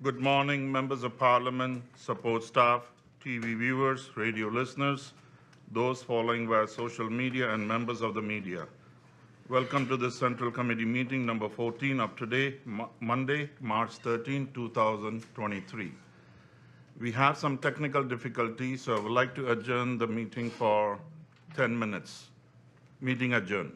Good morning, members of parliament, support staff, TV viewers, radio listeners, those following via social media, and members of the media. Welcome to this Central Committee meeting number 14 of today, Monday, March 13, 2023. We have some technical difficulties, so I would like to adjourn the meeting for 10 minutes. Meeting adjourned.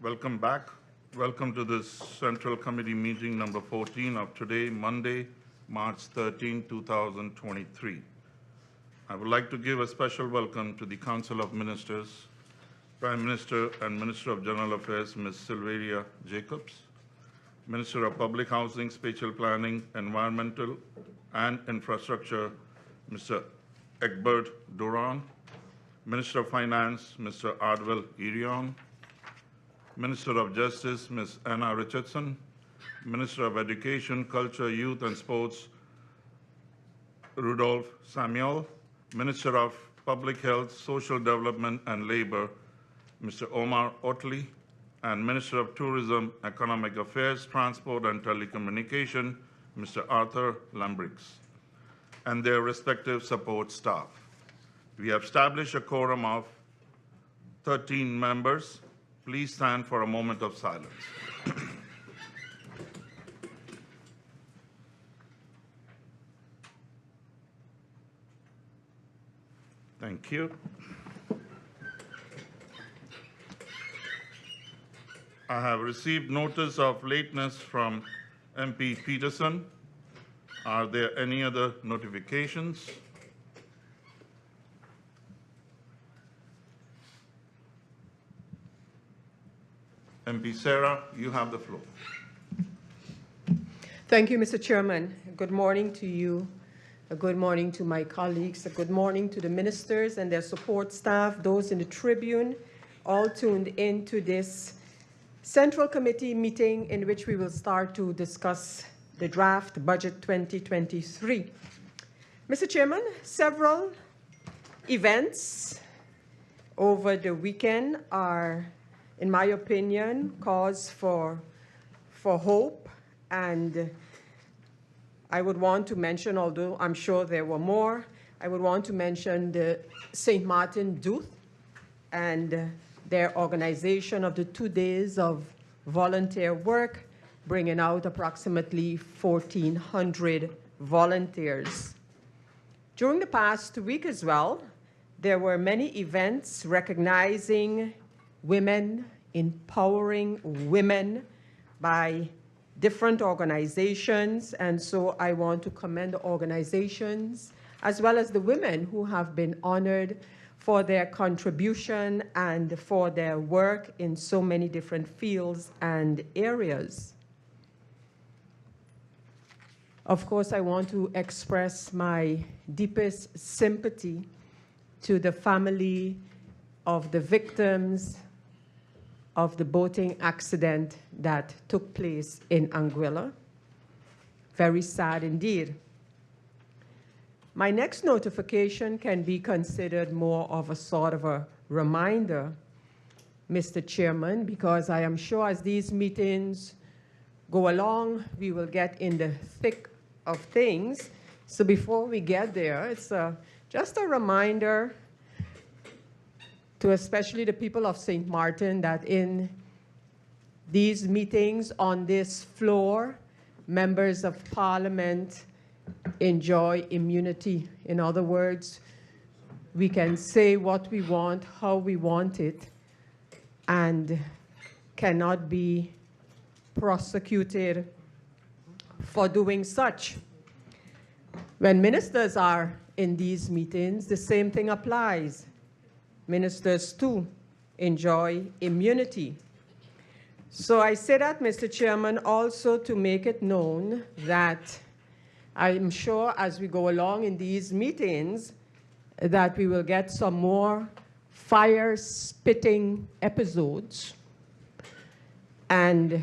Welcome back. Welcome to this Central Committee meeting number 14 of today, Monday, March 13, 2023. I would like to give a special welcome to the Council of Ministers, Prime Minister and Minister of General Affairs, Ms. Sylvia Jacobs, Minister of Public Housing, Spatial Planning, Environmental and Infrastructure, Mr. Egbert Duran, Minister of Finance, Mr. Ardwell Irion, Minister of Justice, Ms. Anna Richardson, Minister of Education, Culture, Youth and Sports, Rudolph Samuel, Minister of Public Health, Social Development and Labor, Mr. Omar Otley, and Minister of Tourism, Economic Affairs, Transport and Telecommunication, Mr. Arthur Lambrix, and their respective support staff. We have established a quorum of 13 members. Please stand for a moment of silence. Thank you. I have received notice of lateness from MP Peterson. Are there any other notifications? MP Sarah, you have the floor. Thank you, Mr. Chairman. Good morning to you. A good morning to my colleagues. A good morning to the ministers and their support staff, those in the Tribune, all tuned in to this Central Committee meeting in which we will start to discuss the draft budget 2023. Mr. Chairman, several events over the weekend are, in my opinion, cause for hope, and I would want to mention, although I'm sure there were more, I would want to mention the Sint Maarten Youth and their organization of the 2 days of volunteer work, bringing out approximately 1,400 volunteers. During the past week as well, there were many events recognizing women, empowering women by different organizations, and so I want to commend the organizations as well as the women who have been honored for their contribution and for their work in so many different fields and areas. Of course, I want to express my deepest sympathy to the family of the victims of the boating accident that took place in Anguilla. Very sad indeed. My next notification can be considered more of a sort of a reminder, Mr. Chairman, because I am sure as these meetings go along, we will get in the thick of things. So before we get there, it's just a reminder to especially the people of Sint Maarten that in these meetings on this floor, members of Parliament enjoy immunity. In other words, we can say what we want, how we want it, and cannot be prosecuted for doing such. When ministers are in these meetings, the same thing applies. Ministers too enjoy immunity. So I say that, Mr. Chairman, also to make it known that I'm sure as we go along in these meetings that we will get some more fire-spitting episodes. And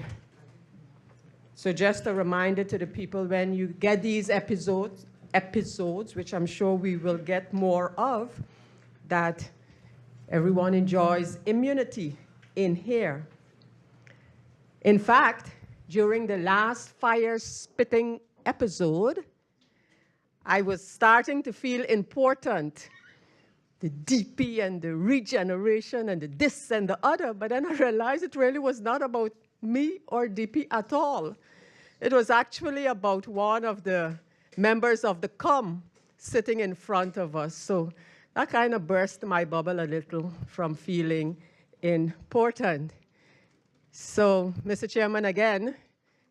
so just a reminder to the people, when you get these episodes, which I'm sure we will get more of, that everyone enjoys immunity in here. In fact, during the last fire-spitting episode, I was starting to feel important. The DP and the regeneration and the this and the other, but then I realized it really was not about me or DP at all. It was actually about one of the members of the COM sitting in front of us. So that kind of burst my bubble a little from feeling important. So, Mr. Chairman, again,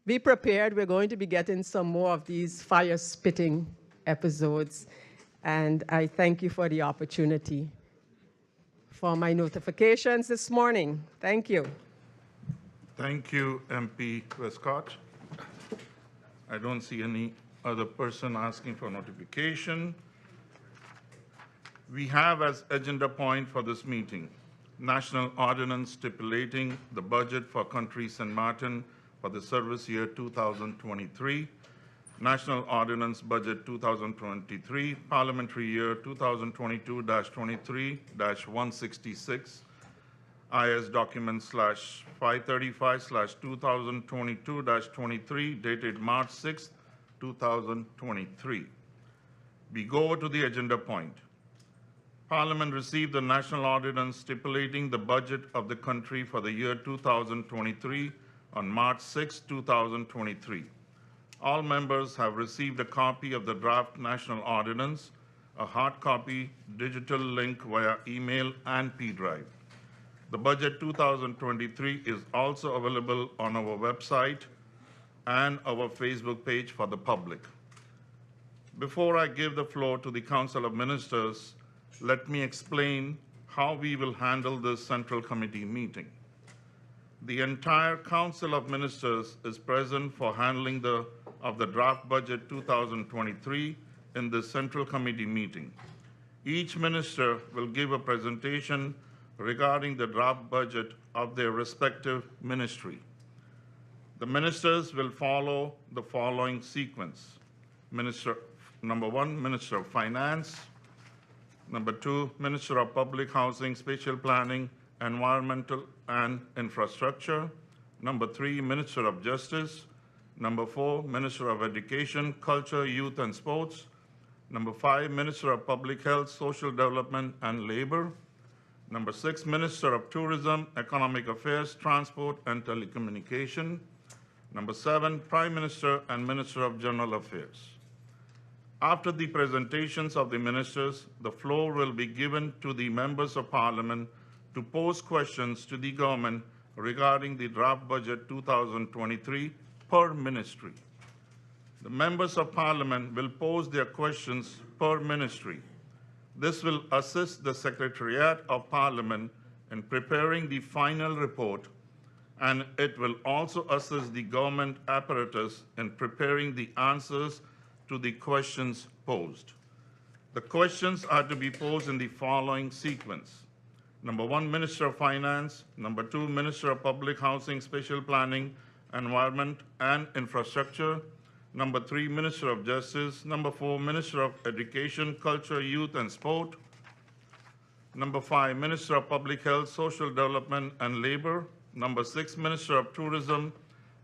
be prepared. We're going to be getting some more of these fire-spitting episodes, and I thank you for the opportunity for my notifications this morning. Thank you. Thank you, MP Westcott. I don't see any other person asking for notification. We have as agenda point for this meeting, National Ordinance stipulating the budget for country Sint Maarten for the service year 2023, National Ordinance Budget 2023, Parliamentary Year 2022-23-166, IS document /535/2022-23 dated March 6, 2023. We go to the agenda point. Parliament received the National Ordinance stipulating the budget of the country for the year 2023 on March 6, 2023. All members have received a copy of the draft National Ordinance, a hard copy, digital link via email and P drive. The budget 2023 is also available on our website and our Facebook page for the public. Before I give the floor to the Council of Ministers, let me explain how we will handle this Central Committee meeting. The entire Council of Ministers is present for handling of the draft budget 2023 in the Central Committee meeting. Each minister will give a presentation regarding the draft budget of their respective ministry. The ministers will follow the following sequence. Number one, Minister of Finance. Number two, Minister of Public Housing, Spatial Planning, Environmental and Infrastructure. Number three, Minister of Justice. Number four, Minister of Education, Culture, Youth and Sports. Number five, Minister of Public Health, Social Development and Labor. Number six, Minister of Tourism, Economic Affairs, Transport and Telecommunication. Number seven, Prime Minister and Minister of General Affairs. After the presentations of the ministers, the floor will be given to the members of Parliament to pose questions to the government regarding the draft budget 2023 per ministry. The members of Parliament will pose their questions per ministry. This will assist the Secretariat of Parliament in preparing the final report, and it will also assist the government apparatus in preparing the answers to the questions posed. The questions are to be posed in the following sequence. Number one, Minister of Finance. Number two, Minister of Public Housing, Spatial Planning, Environment and Infrastructure. Number three, Minister of Justice. Number four, Minister of Education, Culture, Youth and Sport. Number five, Minister of Public Health, Social Development and Labor. Number six, Minister of Tourism,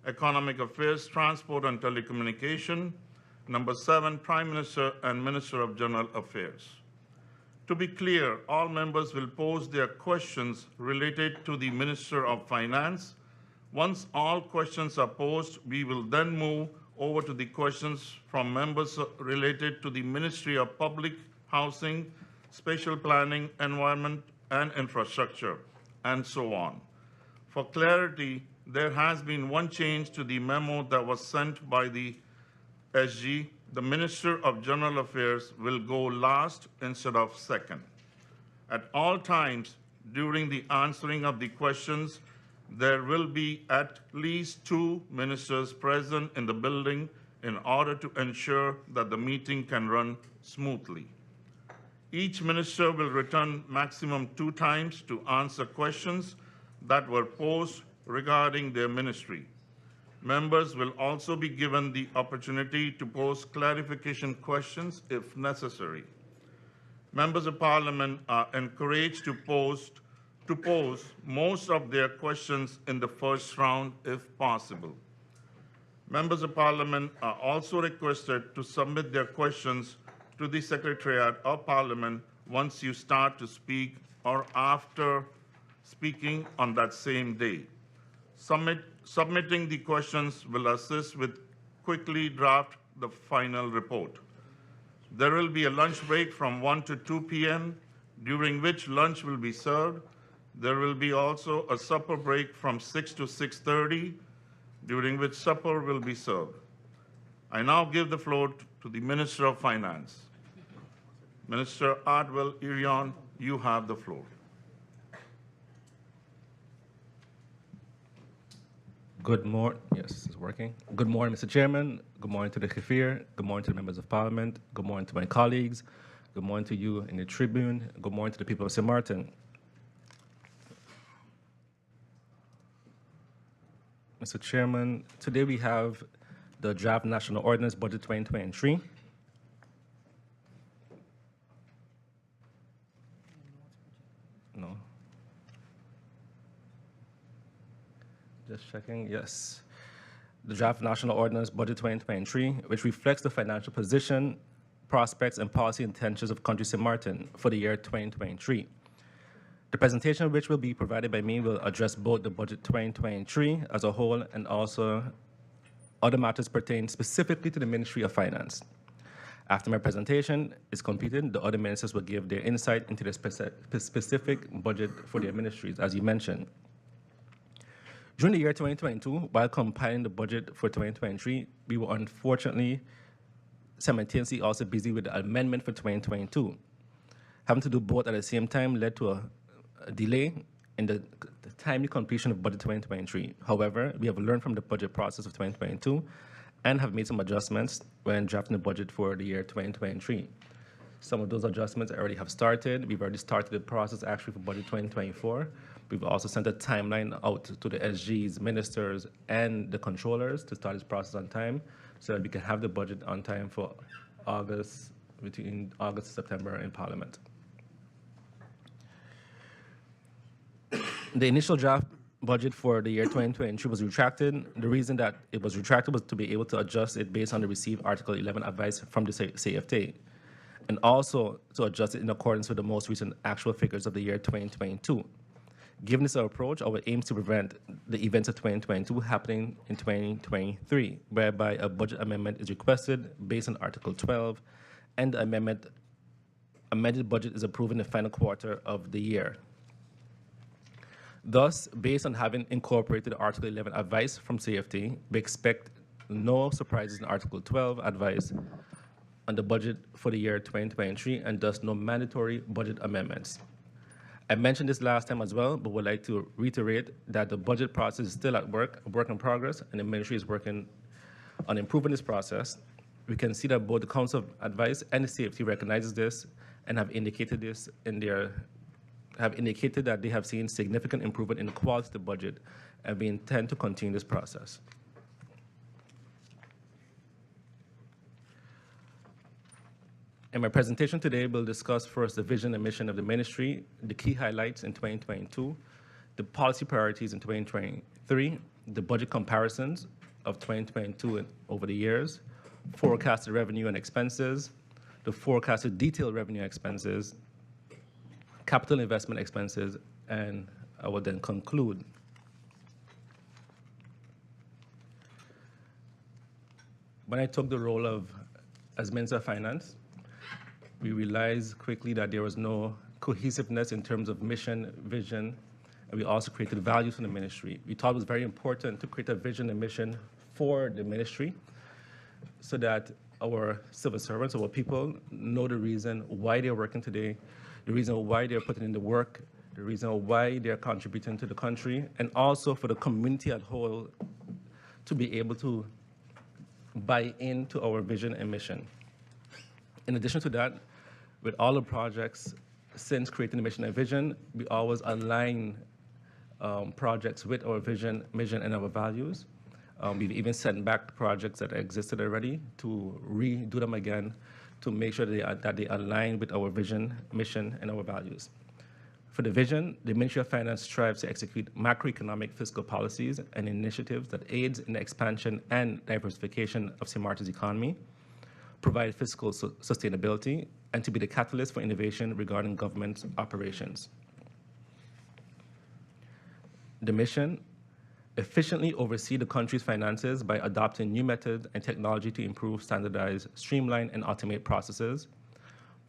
Economic Affairs, Transport and Telecommunication. Number seven, Prime Minister and Minister of General Affairs. To be clear, all members will pose their questions related to the Minister of Finance. Once all questions are posed, we will then move over to the questions from members related to the Ministry of Public Housing, Spatial Planning, Environment and Infrastructure, and so on. For clarity, there has been one change to the memo that was sent by the SG. The Minister of General Affairs will go last instead of second. At all times during the answering of the questions, there will be at least two ministers present in the building in order to ensure that the meeting can run smoothly. Each minister will return maximum 2 times to answer questions that were posed regarding their ministry. Members will also be given the opportunity to pose clarification questions if necessary. Members of Parliament are encouraged to pose most of their questions in the first round if possible. Members of Parliament are also requested to submit their questions to the Secretariat of Parliament once you start to speak or after speaking on that same day. Submitting the questions will assist with quickly draft the final report. There will be a lunch break from 1 to 2 p.m., during which lunch will be served. There will be also a supper break from 6 to 6:30, during which supper will be served. I now give the floor to the Minister of Finance. Minister Adwell Irion, you have the floor. Good morning. Yes, it's working. Good morning, Mr. Chairman. Good morning to the Khafir. Good morning to the members of Parliament. Good morning to my colleagues. Good morning to you in the Tribune. Good morning to the people of Sint Maarten. Mr. Chairman, today we have the draft National Ordinance Budget 2023. No. Just checking, yes. The draft National Ordinance Budget 2023, which reflects the financial position, prospects, and policy intentions of country Sint Maarten for the year 2023. The presentation which will be provided by me will address both the budget 2023 as a whole and also other matters pertaining specifically to the Ministry of Finance. After my presentation is completed, the other ministers will give their insight into the specific budget for their ministries, as you mentioned. During the year 2022, while compiling the budget for 2023, we were unfortunately simultaneously also busy with the amendment for 2022. Having to do both at the same time led to a delay in the timely completion of budget 2023. However, we have learned from the budget process of 2022 and have made some adjustments when drafting the budget for the year 2023. Some of those adjustments already have started. We've already started the process actually for budget 2024. We've also sent a timeline out to the SGs, ministers, and the controllers to start this process on time so that we can have the budget on time for August, between August and September in Parliament. The initial draft budget for the year 2023 was retracted. The reason that it was retracted was to be able to adjust it based on the received Article 11 advice from the CFT, and also to adjust it in accordance with the most recent actual figures of the year 2022. Given this approach, our aim is to prevent the events of 2022 happening in 2023, whereby a budget amendment is requested based on Article 12, and the amended budget is approved in the final quarter of the year. Thus, based on having incorporated Article 11 advice from CFT, we expect no surprises in Article 12 advice on the budget for the year 2023, and thus no mandatory budget amendments. I mentioned this last time as well, but would like to reiterate that the budget process is still at work, a work in progress, and the ministry is working on improving this process. We can see that both the Council of Advice and the CFT recognizes this and have indicated this in their that they have seen significant improvement in the quality of the budget, and we intend to continue this process. In my presentation today, we'll discuss first the vision and mission of the ministry, the key highlights in 2022, the policy priorities in 2023, the budget comparisons of 2022 and over the years, forecasted revenue and expenses, the forecasted detailed revenue expenses, capital investment expenses, and I will then conclude. When I took the role as Minister of Finance, we realized quickly that there was no cohesiveness in terms of mission, vision, and we also created values for the ministry. We thought it was very important to create a vision and mission for the ministry so that our civil servants, our people, know the reason why they're working today, the reason why they're putting in the work, the reason why they're contributing to the country, and also for the community at whole to be able to buy into our vision and mission. In addition to that, with all the projects since creating the mission and vision, we always align projects with our vision, mission, and our values. We've even sent back projects that existed already to redo them again to make sure that they align with our vision, mission, and our values. For the vision, the Ministry of Finance strives to execute macroeconomic fiscal policies and initiatives that aids in the expansion and diversification of Sint Maarten's economy, provide fiscal sustainability, and to be the catalyst for innovation regarding government operations. The mission, efficiently oversee the country's finances by adopting new methods and technology to improve, standardize, streamline, and automate processes,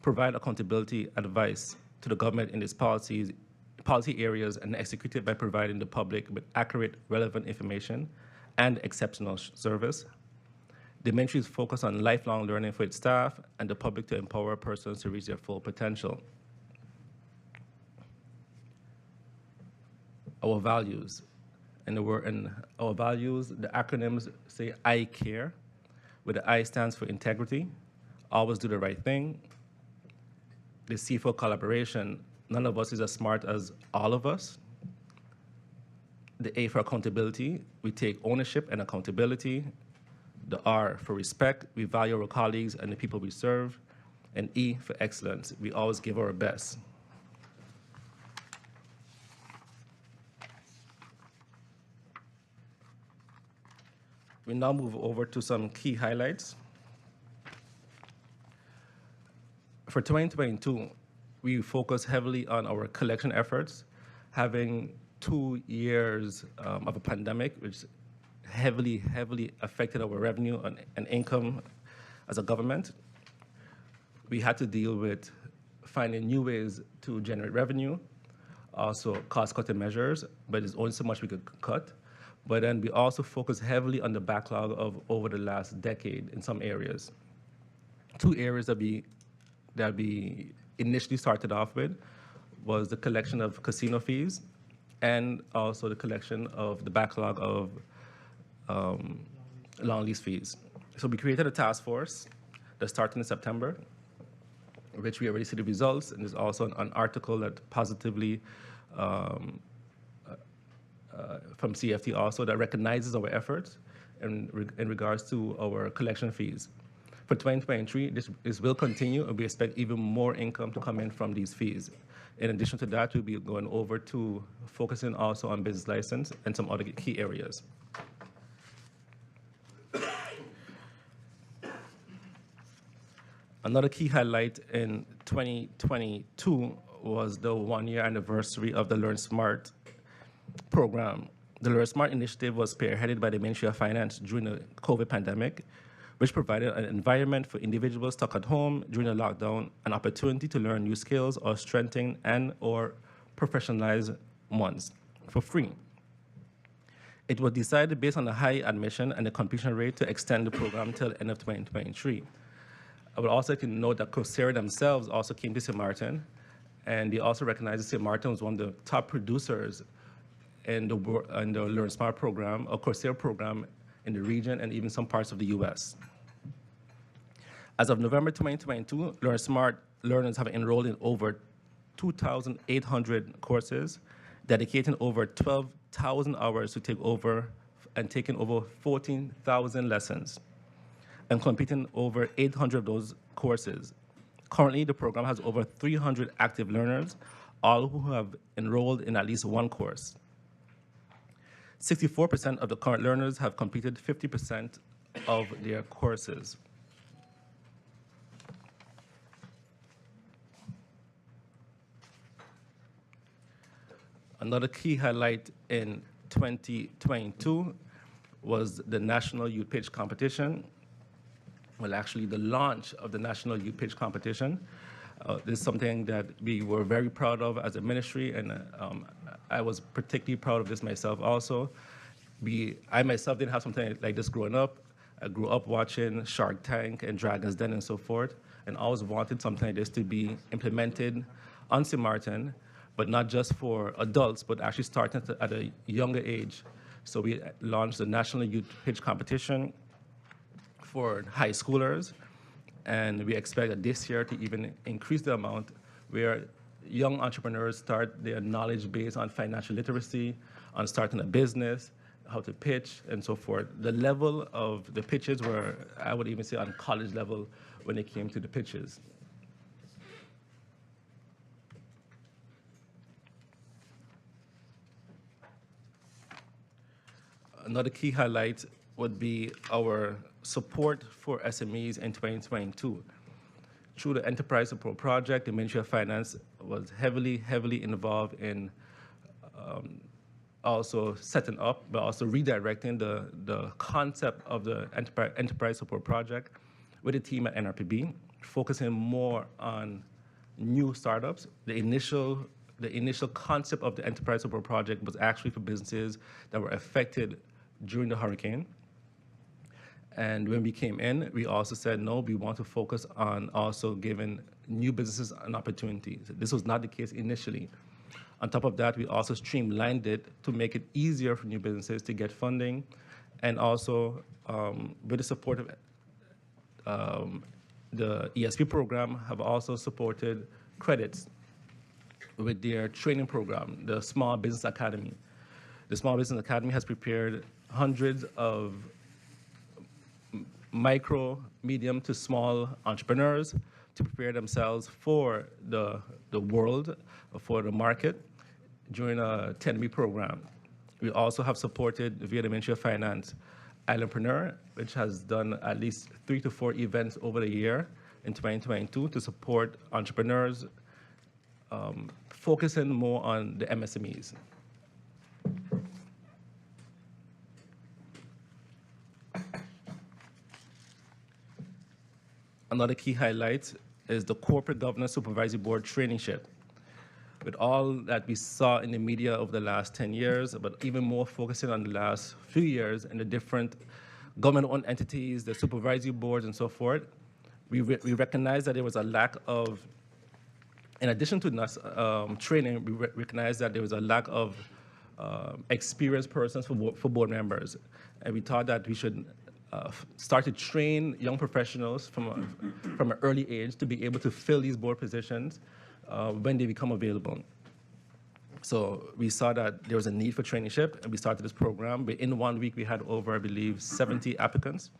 provide accountability advice to the government in its policies, policy areas and executed by providing the public with accurate, relevant information and exceptional service. The ministry is focused on lifelong learning for its staff and the public to empower persons to reach their full potential. Our values. And our values, the acronyms say I care, where the I stands for integrity, always do the right thing. The C for collaboration, none of us is as smart as all of us. The A for accountability, we take ownership and accountability. The R for respect, we value our colleagues and the people we serve. And E for excellence, we always give our best. We now move over to some key highlights. For 2022, we focus heavily on our collection efforts, having 2 years of a pandemic, which heavily affected our revenue and income as a government. We had to deal with finding new ways to generate revenue, also cost-cutting measures, but there's only so much we could cut. But then we also focus heavily on the backlog of over the last decade in some areas. 2 areas that we initially started off with was the collection of casino fees and also the collection of the backlog of long lease fees. So we created a task force that started in September, which we already see the results, and there's also an article that positively from CFT also that recognizes our efforts in regards to our collection fees. For 2023, this will continue, and we expect even more income to come in from these fees. In addition to that, we'll be going over to focusing also on business license and some other key areas. Another key highlight in 2022 was the 1-year anniversary of the Learn Smart program. The Learn Smart initiative was spearheaded by the Ministry of Finance during the COVID pandemic, which provided an environment for individuals stuck at home during the lockdown an opportunity to learn new skills or strengthen and/or professionalize ones for free. It was decided based on the high admission and the completion rate to extend the program until the end of 2023. I would also like to note that Coursera themselves also came to Sint Maarten, and they also recognized that Sint Maarten was one of the top producers in the Learn Smart program, or Coursera program, in the region and even some parts of the US. As of November 2022, Learn Smart learners have enrolled in over 2,800 courses, dedicating over 12,000 hours to take over and taking over 14,000 lessons, and completing over 800 of those courses. Currently, the program has over 300 active learners, all who have enrolled in at least one course. 64% of the current learners have completed 50% of their courses. Another key highlight in 2022 was the National Youth Pitch Competition. Well, actually, the launch of the National Youth Pitch Competition. This is something that we were very proud of as a ministry, and I was particularly proud of this myself also. I myself didn't have something like this growing up. I grew up watching Shark Tank and Dragon's Den and so forth, and always wanted something like this to be implemented on Sint Maarten, but not just for adults, but actually starting at a younger age. So we launched the National Youth Pitch Competition for high schoolers, and we expect that this year to even increase the amount where young entrepreneurs start their knowledge base on financial literacy, on starting a business, how to pitch, and so forth. The level of the pitches were, I would even say, on college level when it came to the pitches. Another key highlight would be our support for SMEs in 2022. Through the Enterprise Support Project, the Ministry of Finance was heavily involved in also setting up, but also redirecting the concept of the Enterprise Support Project with a team at NRPB, focusing more on new startups. The the initial concept of the enterprise support project was actually for businesses that were affected during the hurricane. And when we came in, we also said, no, we want to focus on also giving new businesses an opportunity. So this was not the case initially. On top of that, we also streamlined it to make it easier for new businesses to get funding, and also with the support of the ESP program, have also supported credits with their training program, the Small Business Academy. The Small Business Academy has prepared hundreds of micro, medium to small entrepreneurs to prepare themselves for the world, for the market during a 10-week program. We also have supported via the Ministry of Finance Islandpreneur, which has done at least 3 to 4 events over the year in 2022 to support entrepreneurs, focusing more on the MSMEs. Another key highlight is the Corporate Governance Supervisory Board traineeship. With all that we saw in the media over the last 10 years, but even more focusing on the last few years and the different government-owned entities, the supervisory boards and so forth, we recognized that there was a lack of, in addition to training, we recognized that there was a lack of experienced persons for board members. And we thought that we should start to train young professionals from an early age to be able to fill these board positions when they become available. So we saw that there was a need for traineeship, and we started this program. In 1 week, we had over, I believe, 70 applicants.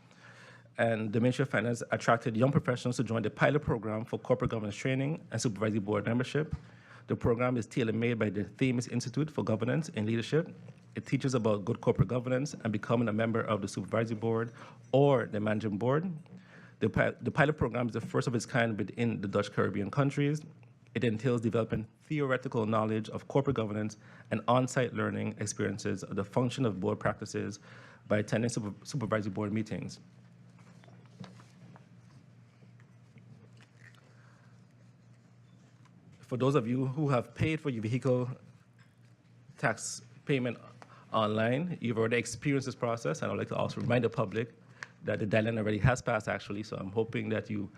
And the Ministry of Finance attracted young professionals to join the pilot program for corporate governance training and supervisory board membership. The program is tailor-made by the Themis Institute for Governance and Leadership. It teaches about good corporate governance and becoming a member of the supervisory board or the managing board. The pilot program is the first of its kind within the Dutch Caribbean countries. It entails developing theoretical knowledge of corporate governance and on-site learning experiences of the function of board practices by attending supervisory board meetings. For those of you who have paid for your vehicle tax payment online, you've already experienced this process, and I'd like to also remind the public that the deadline already has passed, actually, so I'm hoping that you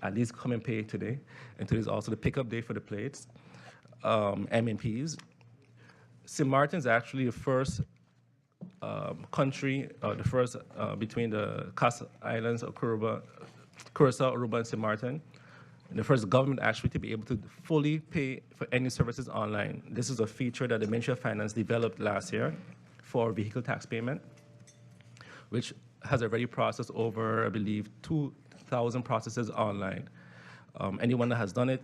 at least come and pay today. And today is also the pickup day for the plates, MNPs. Sint Maarten is actually the first country, the first between the Coast Islands of Curacao, Aruba, and Sint Maarten, the first government actually to be able to fully pay for any services online. This is a feature that the Ministry of Finance developed last year for vehicle tax payment, which has already processed over, I believe, 2,000 processes online. Anyone that has done it,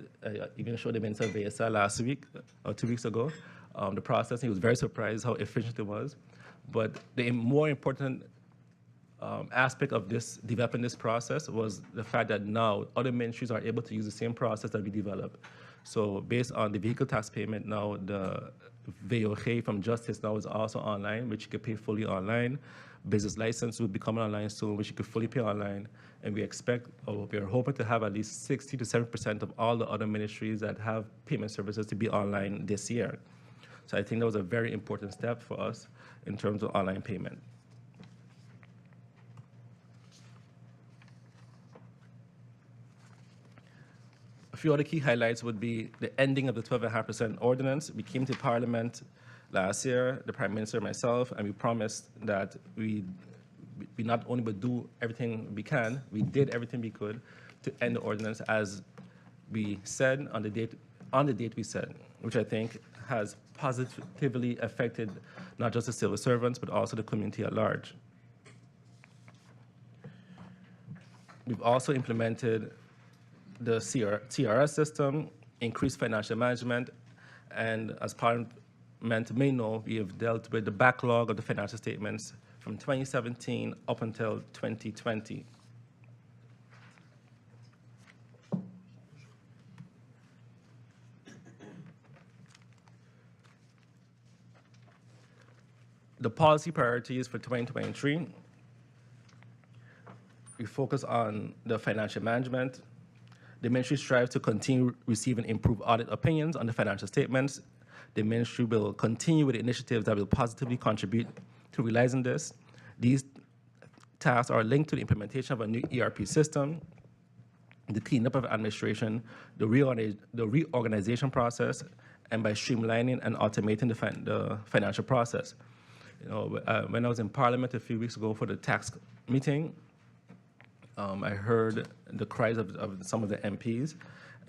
even showed the Minister of VSA last week, or 2 weeks ago, the process. He was very surprised how efficient it was. But the more important aspect of this, developing this process, was the fact that now other ministries are able to use the same process that we developed. So based on the vehicle tax payment, now the VOG from Justice now is also online, which you can pay fully online. Business license will be coming online soon, which you could fully pay online. And we expect, or we are hoping to have at least 60 to 7% of all the other ministries that have payment services to be online this year. So I think that was a very important step for us in terms of online payment. A few other key highlights would be the ending of the 12.5% ordinance. We came to Parliament last year, the Prime Minister and myself, and we promised that we not only would do everything we can, we did everything we could to end the ordinance as we said on the date we said, which I think has positively affected not just the civil servants, but also the community at large. We've also implemented the TRS system, increased financial management, and as Parliament may know, we have dealt with the backlog of the financial statements from 2017 up until 2020. The policy priorities for 2023, we focus on the financial management, The ministry strives to continue receiving improved audit opinions on the financial statements. The ministry will continue with initiatives that will positively contribute to realizing this. These tasks are linked to the implementation of a new ERP system, the cleanup of administration, the reorganization process, and by streamlining and automating the financial process. You know, when I was in Parliament a few weeks ago for the tax meeting, I heard the cries of some of the MPs,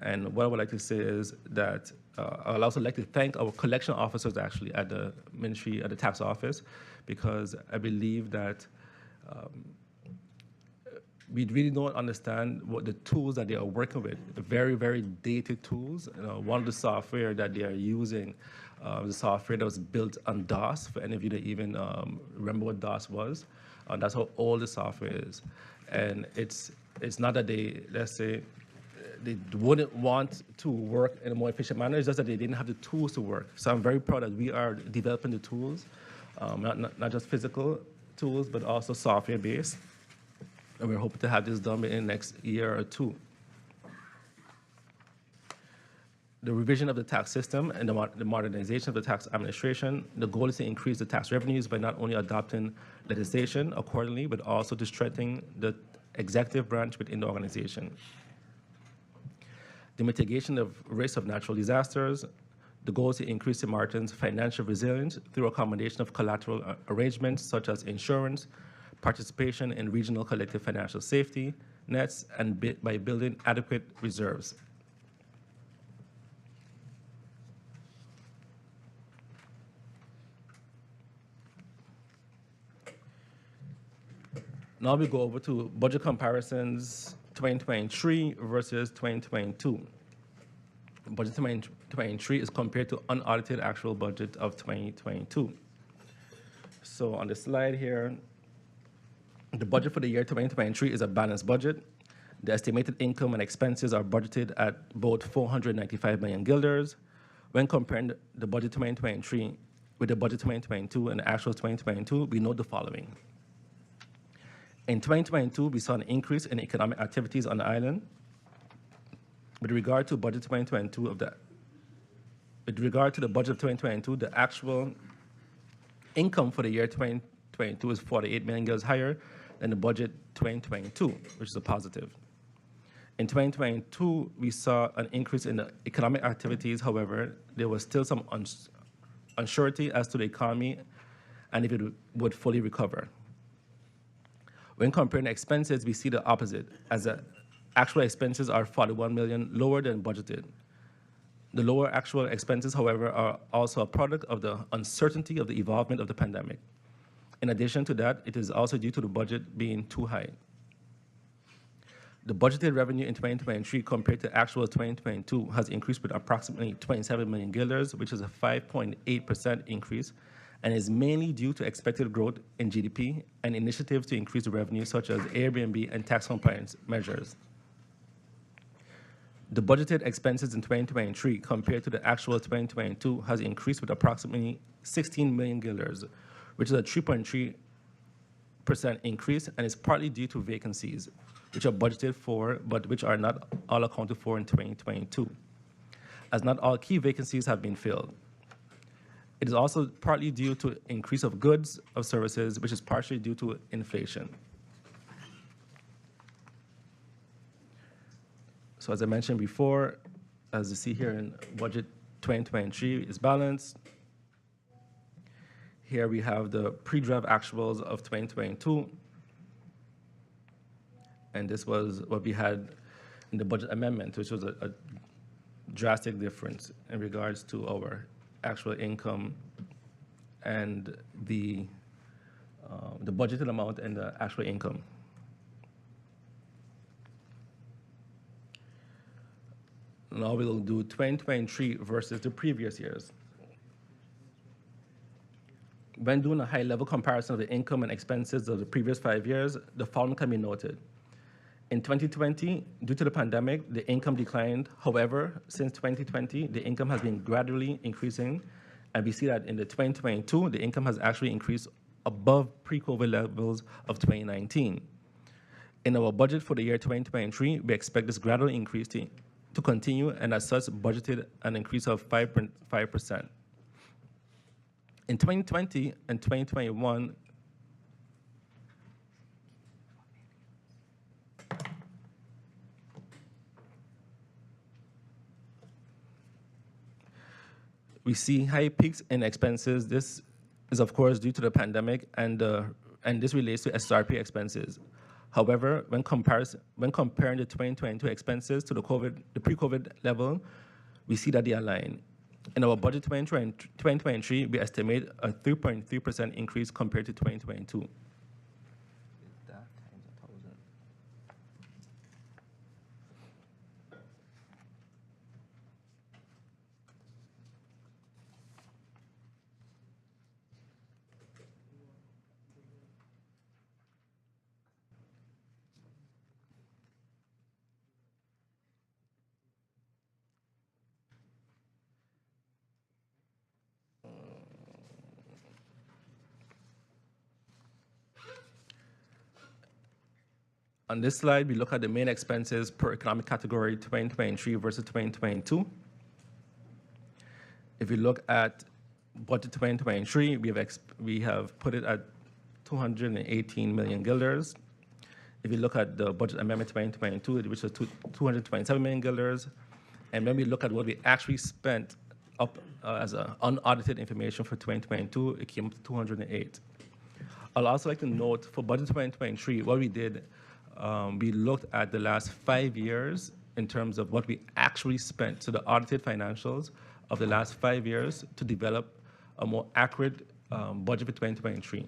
and what I would like to say is that I would also like to thank our collection officers actually at the ministry, at the tax office, because I believe that we really don't understand what the tools that they are working with, very, very dated tools. You know, one of the software that they are using, the software that was built on DOS, for any of you that even remember what DOS was, that's how old the software is. And it's not that they, let's say, they wouldn't want to work in a more efficient manner, it's just that they didn't have the tools to work. So I'm very proud that we are developing the tools, not just physical tools, but also software-based. And we're hoping to have this done within the next year or two. The revision of the tax system and the modernization of the tax administration, the goal is to increase the tax revenues by not only adopting legislation accordingly, but also to strengthen the executive branch within the organization. The mitigation of risk of natural disasters, the goal is to increase Sint Maarten's financial resilience through a combination of collateral arrangements such as insurance, participation in regional collective financial safety nets, and by building adequate reserves. Now we go over to budget comparisons 2023 versus 2022. Budget 2023 is compared to unaudited actual budget of 2022. So on the slide here, the budget for the year 2023 is a balanced budget. The estimated income and expenses are budgeted at both 495 million guilders. When comparing the budget 2023 with the budget 2022 and the actual 2022, we note the following. In 2022, we saw an increase in economic activities on the island. With regard to budget 2022 with regard to the budget of 2022, the actual income for the year 2022 is 48 million guilders higher than the budget 2022, which is a positive. In 2022, we saw an increase in the economic activities. However, there was still some uncertainty as to the economy and if it would fully recover. When comparing expenses, we see the opposite, as the actual expenses are 41 million lower than budgeted. The lower actual expenses, however, are also a product of the uncertainty of the evolvement of the pandemic. In addition to that, it is also due to the budget being too high. The budgeted revenue in 2023 compared to actual 2022 has increased with approximately 27 million guilders, which is a 5.8% increase, and is mainly due to expected growth in GDP and initiatives to increase the revenue, such as Airbnb and tax compliance measures. The budgeted expenses in 2023 compared to the actual 2022 has increased with approximately 16 million guilders, which is a 3.3% increase, and is partly due to vacancies, which are budgeted for, but which are not all accounted for in 2022, as not all key vacancies have been filled. It is also partly due to increase of goods, of services, which is partially due to inflation. So as I mentioned before, as you see here in budget 2023 is balanced. Here we have the pre-draft actuals of 2022. And this was what we had in the budget amendment, which was a drastic difference in regards to our actual income and the budgeted amount and the actual income. Now we'll do 2023 versus the previous years. When doing a high-level comparison of the income and expenses of the previous 5 years, the following can be noted. In 2020, due to the pandemic, the income declined. However, since 2020, the income has been gradually increasing, and we see that in the 2022, the income has actually increased above pre-COVID levels of 2019. In our budget for the year 2023, we expect this gradual increase to continue, and as such, budgeted an increase of 5%. In 2020 and 2021, we see high peaks in expenses. This is, of course, due to the pandemic, and this relates to SRP expenses. However, when comparing the 2022 expenses to the pre-COVID level, we see that they align. In our budget 2023, we estimate a 3.3% increase compared to 2022. On this slide, we look at the main expenses per economic category 2023 versus 2022. If you look at budget 2023, we have put it at 218 million guilders. If you look at the budget amendment 2022, which was 227 million guilders, and when we look at what we actually spent up as unaudited information for 2022, it came up to 208. I'd also like to note for budget 2023, what we did, we looked at the last 5 years in terms of what we actually spent, so the audited financials of the last 5 years to develop a more accurate budget for 2023.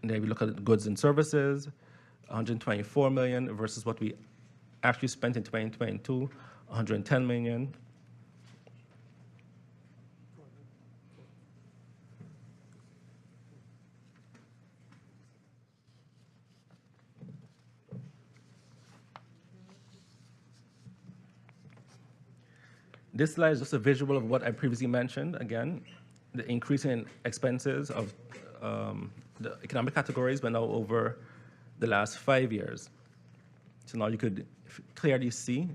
And then we look at goods and services, 124 million versus what we actually spent in 2022, 110 million. This slide is just a visual of what I previously mentioned. Again, the increase in expenses of the economic categories went out over the last 5 years. So now you could clearly see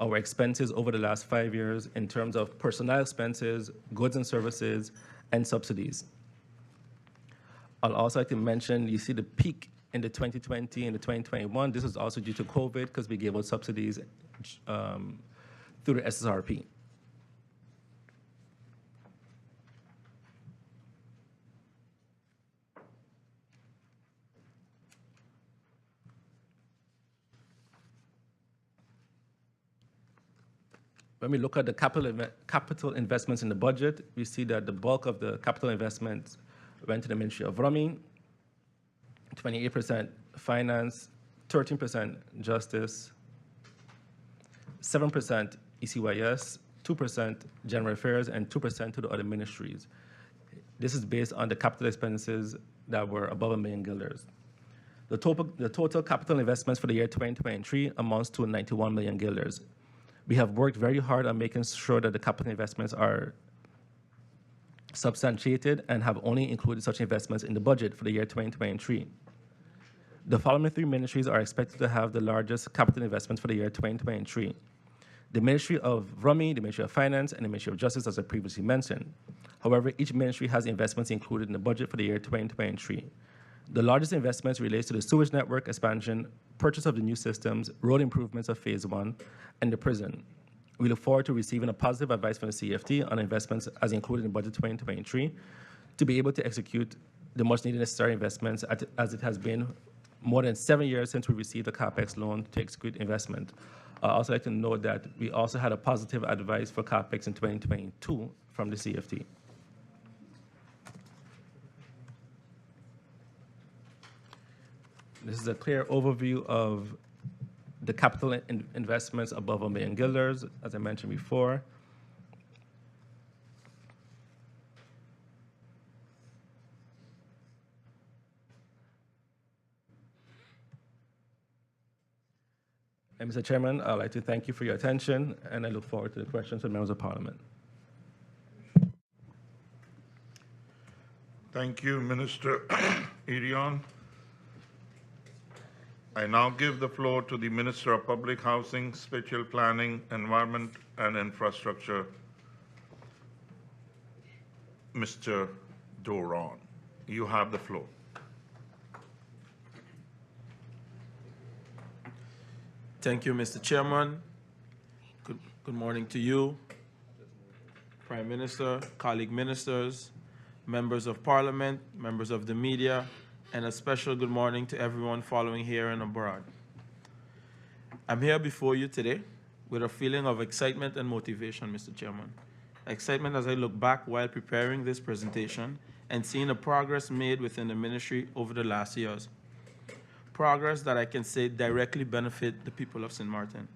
our expenses over the last 5 years in terms of personnel expenses, goods and services, and subsidies. I'll also like to mention, you see the peak in the 2020 and the 2021. This is also due to COVID because we gave out subsidies through the SSRP. When we look at the capital investments in the budget, we see that the bulk of the capital investments went to the Ministry of Rummy, 28% Finance, 13% Justice, 7% ECYS, 2% General Affairs, and 2% to the other ministries. This is based on the capital expenses that were above $1 million guilders. The total capital investments for the year 2023 amounts to 91 million guilders. We have worked very hard on making sure that the capital investments are substantiated and have only included such investments in the budget for the year 2023. The following 3 ministries are expected to have the largest capital investments for the year 2023. The Ministry of Rummy, the Ministry of Finance, and the Ministry of Justice, as I previously mentioned. However, each ministry has investments included in the budget for the year 2023. The largest investments relates to the sewage network expansion, purchase of the new systems, road improvements of phase 1, and the prison. We look forward to receiving a positive advice from the CFT on investments as included in budget 2023 to be able to execute the much needed necessary investments as it has been more than 7 years since we received a CAPEX loan to execute investment. I'd also like to note that we also had a positive advice for CAPEX in 2022 from the CFT. This is a clear overview of the capital investments above $1 million guilders, as I mentioned before. And Mr. Chairman, I'd like to thank you for your attention, and I look forward to the questions from members of Parliament. Thank you, Minister Irion. I now give the floor to the Minister of Public Housing, Spatial Planning, Environment and Infrastructure, Mr. Doran. You have the floor. Thank you, Mr. Chairman. Good morning to you, Prime Minister, colleague ministers, members of Parliament, members of the media, and a special good morning to everyone following here and abroad. I'm here before you today with a feeling of excitement and motivation, Mr. Chairman. Excitement as I look back while preparing this presentation and seeing the progress made within the ministry over the last years. Progress that I can say directly benefit the people of Sint Maarten.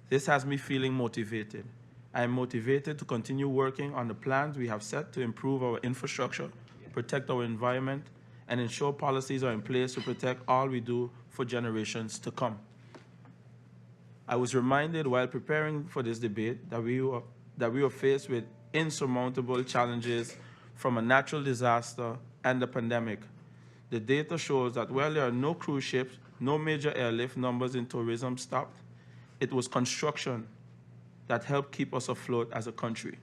This has me feeling motivated. I am motivated to continue working on the plans we have set to improve our infrastructure, protect our environment, and ensure policies are in place to protect all we do for generations to come. I was reminded while preparing for this debate that we were faced with insurmountable challenges from a natural disaster and the pandemic. The data shows that while there are no cruise ships, no major airlift numbers in tourism stopped, it was construction that helped keep us afloat as a country.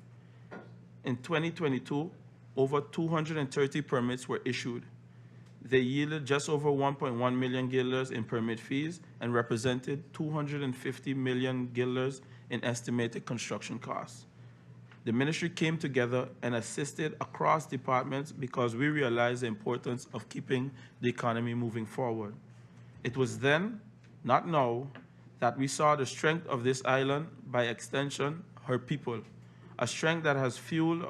In 2022, over 230 permits were issued. They yielded just over 1.1 million guilders in permit fees and represented 250 million guilders in estimated construction costs. The ministry came together and assisted across departments because we realized the importance of keeping the economy moving forward. It was then, not now, that we saw the strength of this island, by extension, her people, a strength that has fueled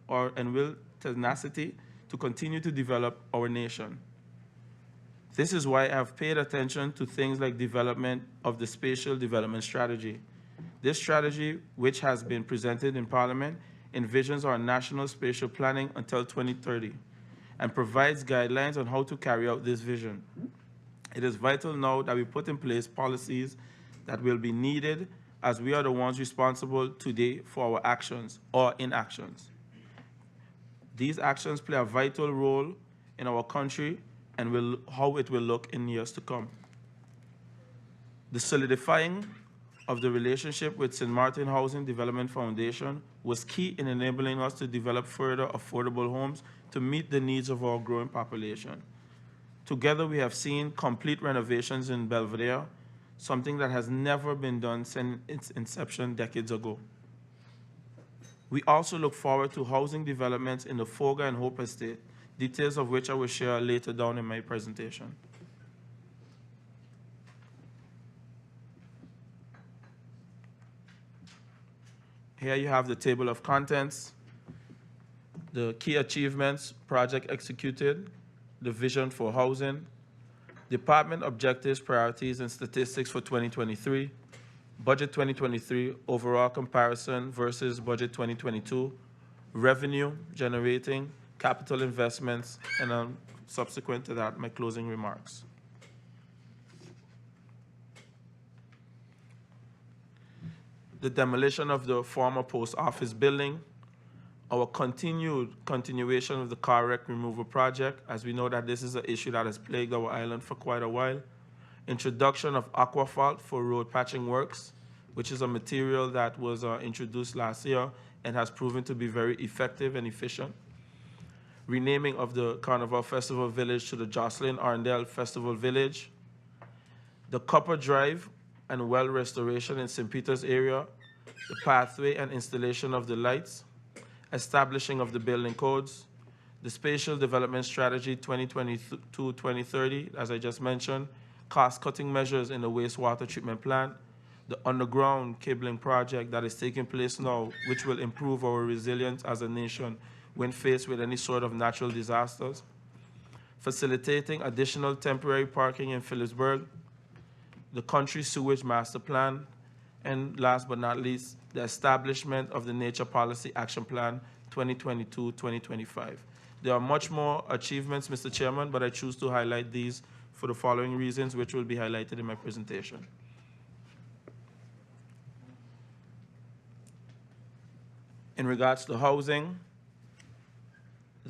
and will tenacity to continue to develop our nation. This is why I have paid attention to things like development of the spatial development strategy. This strategy, which has been presented in Parliament, envisions our national spatial planning until 2030 and provides guidelines on how to carry out this vision. It is vital now that we put in place policies that will be needed, as we are the ones responsible today for our actions or inactions. These actions play a vital role in our country and how it will look in years to come. The solidifying of the relationship with Sint Maarten Housing Development Foundation was key in enabling us to develop further affordable homes to meet the needs of our growing population. Together, we have seen complete renovations in Belvedere, something that has never been done since its inception decades ago. We also look forward to housing developments in the Foga and Hope Estate, details of which I will share later down in my presentation. Here you have the table of contents, the key achievements, project executed, the vision for housing, department objectives, priorities, and statistics for 2023, budget 2023, overall comparison versus budget 2022, revenue generating, capital investments, and subsequent to that, my closing remarks. The demolition of the former post office building, our continuation of the car wreck removal project, as we know that this is an issue that has plagued our island for quite a while. Introduction of aquafalt for road patching works, which is a material that was introduced last year and has proven to be very effective and efficient. Renaming of the Carnival Festival Village to the Jocelyn Arndale Festival Village. The Copper Drive and well restoration in St. Peter's area. The pathway and installation of the lights. Establishing of the building codes, the Spatial Development Strategy 2022-2030, as I just mentioned, cost-cutting measures in the wastewater treatment plant, the underground cabling project that is taking place now, which will improve our resilience as a nation when faced with any sort of natural disasters, facilitating additional temporary parking in Phillipsburg, the country sewage master plan, and last but not least, the establishment of the Nature Policy Action Plan 2022-2025. There are much more achievements, Mr. Chairman, but I choose to highlight these for the following reasons, which will be highlighted in my presentation. In regards to housing,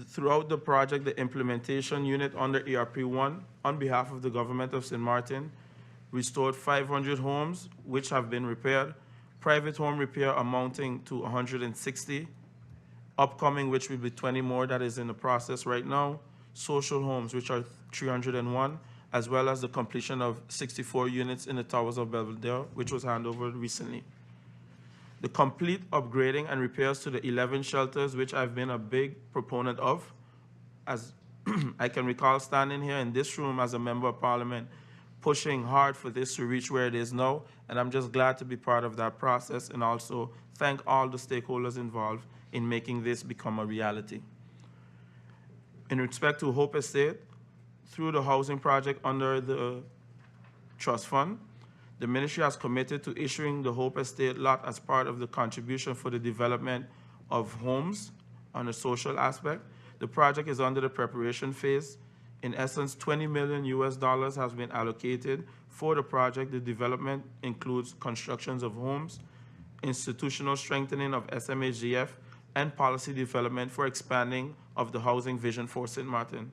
Throughout the project, the implementation unit under ERP1, on behalf of the government of Sint Maarten, restored 500 homes which have been repaired, private home repair amounting to 160, upcoming which will be 20 more that is in the process right now, social homes which are 301, as well as the completion of 64 units in the Towers of Belvedere, which was handed over recently. The complete upgrading and repairs to the 11 shelters, which I've been a big proponent of, as I can recall standing here in this room as a member of parliament, pushing hard for this to reach where it is now, and I'm just glad to be part of that process and also thank all the stakeholders involved in making this become a reality. In respect to Hope Estate, through the housing project under the trust fund, the ministry has committed to issuing the Hope Estate lot as part of the contribution for the development of homes on a social aspect. The project is under the preparation phase. In essence, $20 million has been allocated for the project. The development includes constructions of homes, institutional strengthening of SMHDF, and policy development for expanding of the housing vision for Sint Maarten.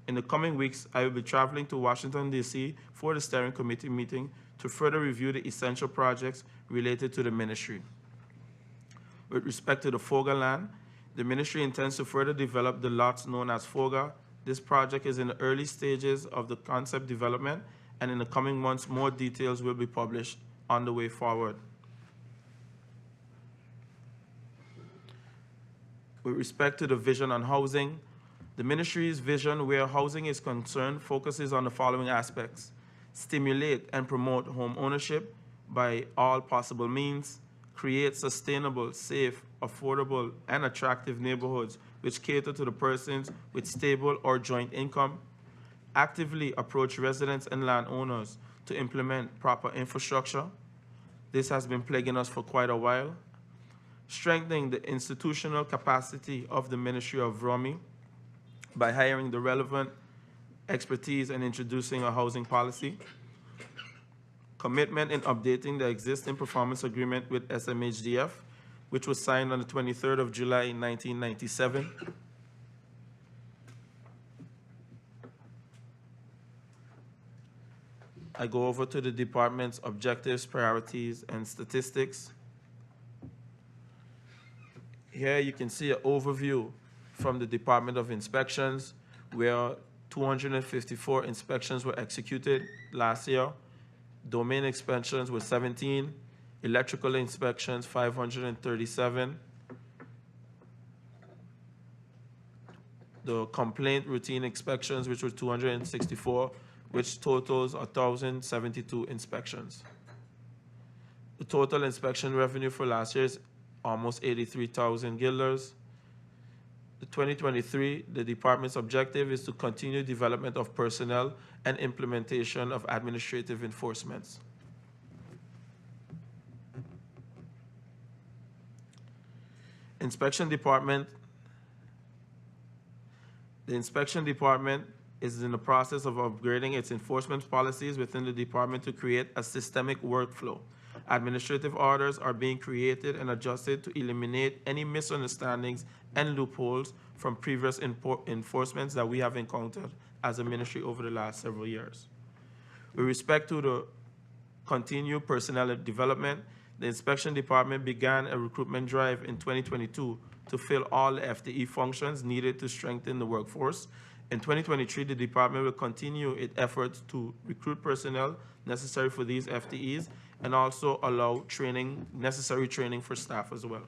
In the coming weeks, I will be traveling to Washington, D.C. for the steering committee meeting to further review the essential projects related to the ministry. With respect to the Foga land, the ministry intends to further develop the lots known as Foga. This project is in the early stages of the concept development, and in the coming months, more details will be published on the way forward. With respect to the vision on housing, the ministry's vision where housing is concerned focuses on the following aspects: stimulate and promote home ownership by all possible means, create sustainable, safe, affordable, and attractive neighborhoods which cater to the persons with stable or joint income, actively approach residents and landowners to implement proper infrastructure. This has been plaguing us for quite a while. Strengthening the institutional capacity of the Ministry of ROMI by hiring the relevant expertise and introducing a housing policy. Commitment in updating the existing performance agreement with SMHDF, which was signed on the 23rd of July, 1997. I go over to the department's objectives, priorities, and statistics. Here you can see an overview from the Department of Inspections, where 254 inspections were executed last year. Domain inspections were 17, electrical inspections 537. The complaint routine inspections, which were 264, which totals 1,072 inspections. The total inspection revenue for last year is almost 83,000 guilders. The 2023, the department's objective is to continue development of personnel and implementation of administrative enforcements. Inspection department. The inspection department is in the process of upgrading its enforcement policies within the department to create a systemic workflow. Administrative orders are being created and adjusted to eliminate any misunderstandings and loopholes from previous enforcements that we have encountered as a ministry over the last several years. With respect to the continued personnel development, the inspection department began a recruitment drive in 2022 to fill all the FTE functions needed to strengthen the workforce. In 2023, the department will continue its efforts to recruit personnel necessary for these FTEs and also allow training, necessary training for staff as well.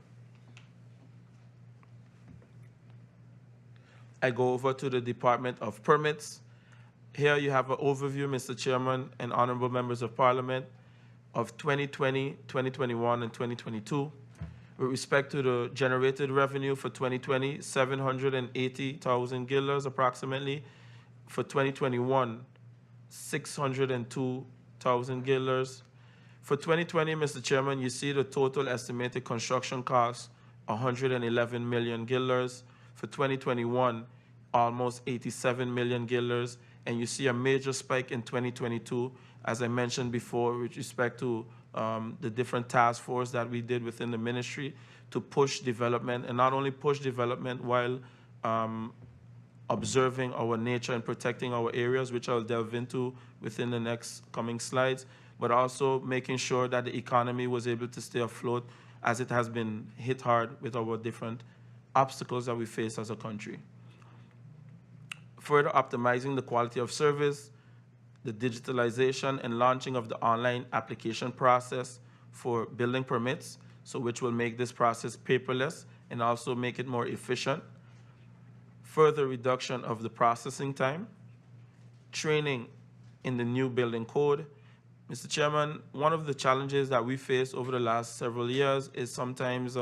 I go over to the Department of Permits. Here you have an overview, Mr. Chairman and honorable members of Parliament, of 2020, 2021, and 2022. With respect to the generated revenue for 2020, 780,000 guilders approximately. For 2021, 602,000 guilders. For 2020, Mr. Chairman, you see the total estimated construction cost, 111 million guilders. For 2021, almost 87 million guilders. And you see a major spike in 2022, as I mentioned before, with respect to the different task force that we did within the ministry to push development, and not only push development while observing our nature and protecting our areas, which I'll delve into within the next coming slides, but also making sure that the economy was able to stay afloat as it has been hit hard with our different obstacles that we face as a country. Further optimizing the quality of service, the digitalization and launching of the online application process for building permits, so which will make this process paperless and also make it more efficient. Further reduction of the processing time, training in the new building code. Mr. Chairman, one of the challenges that we face over the last several years is sometimes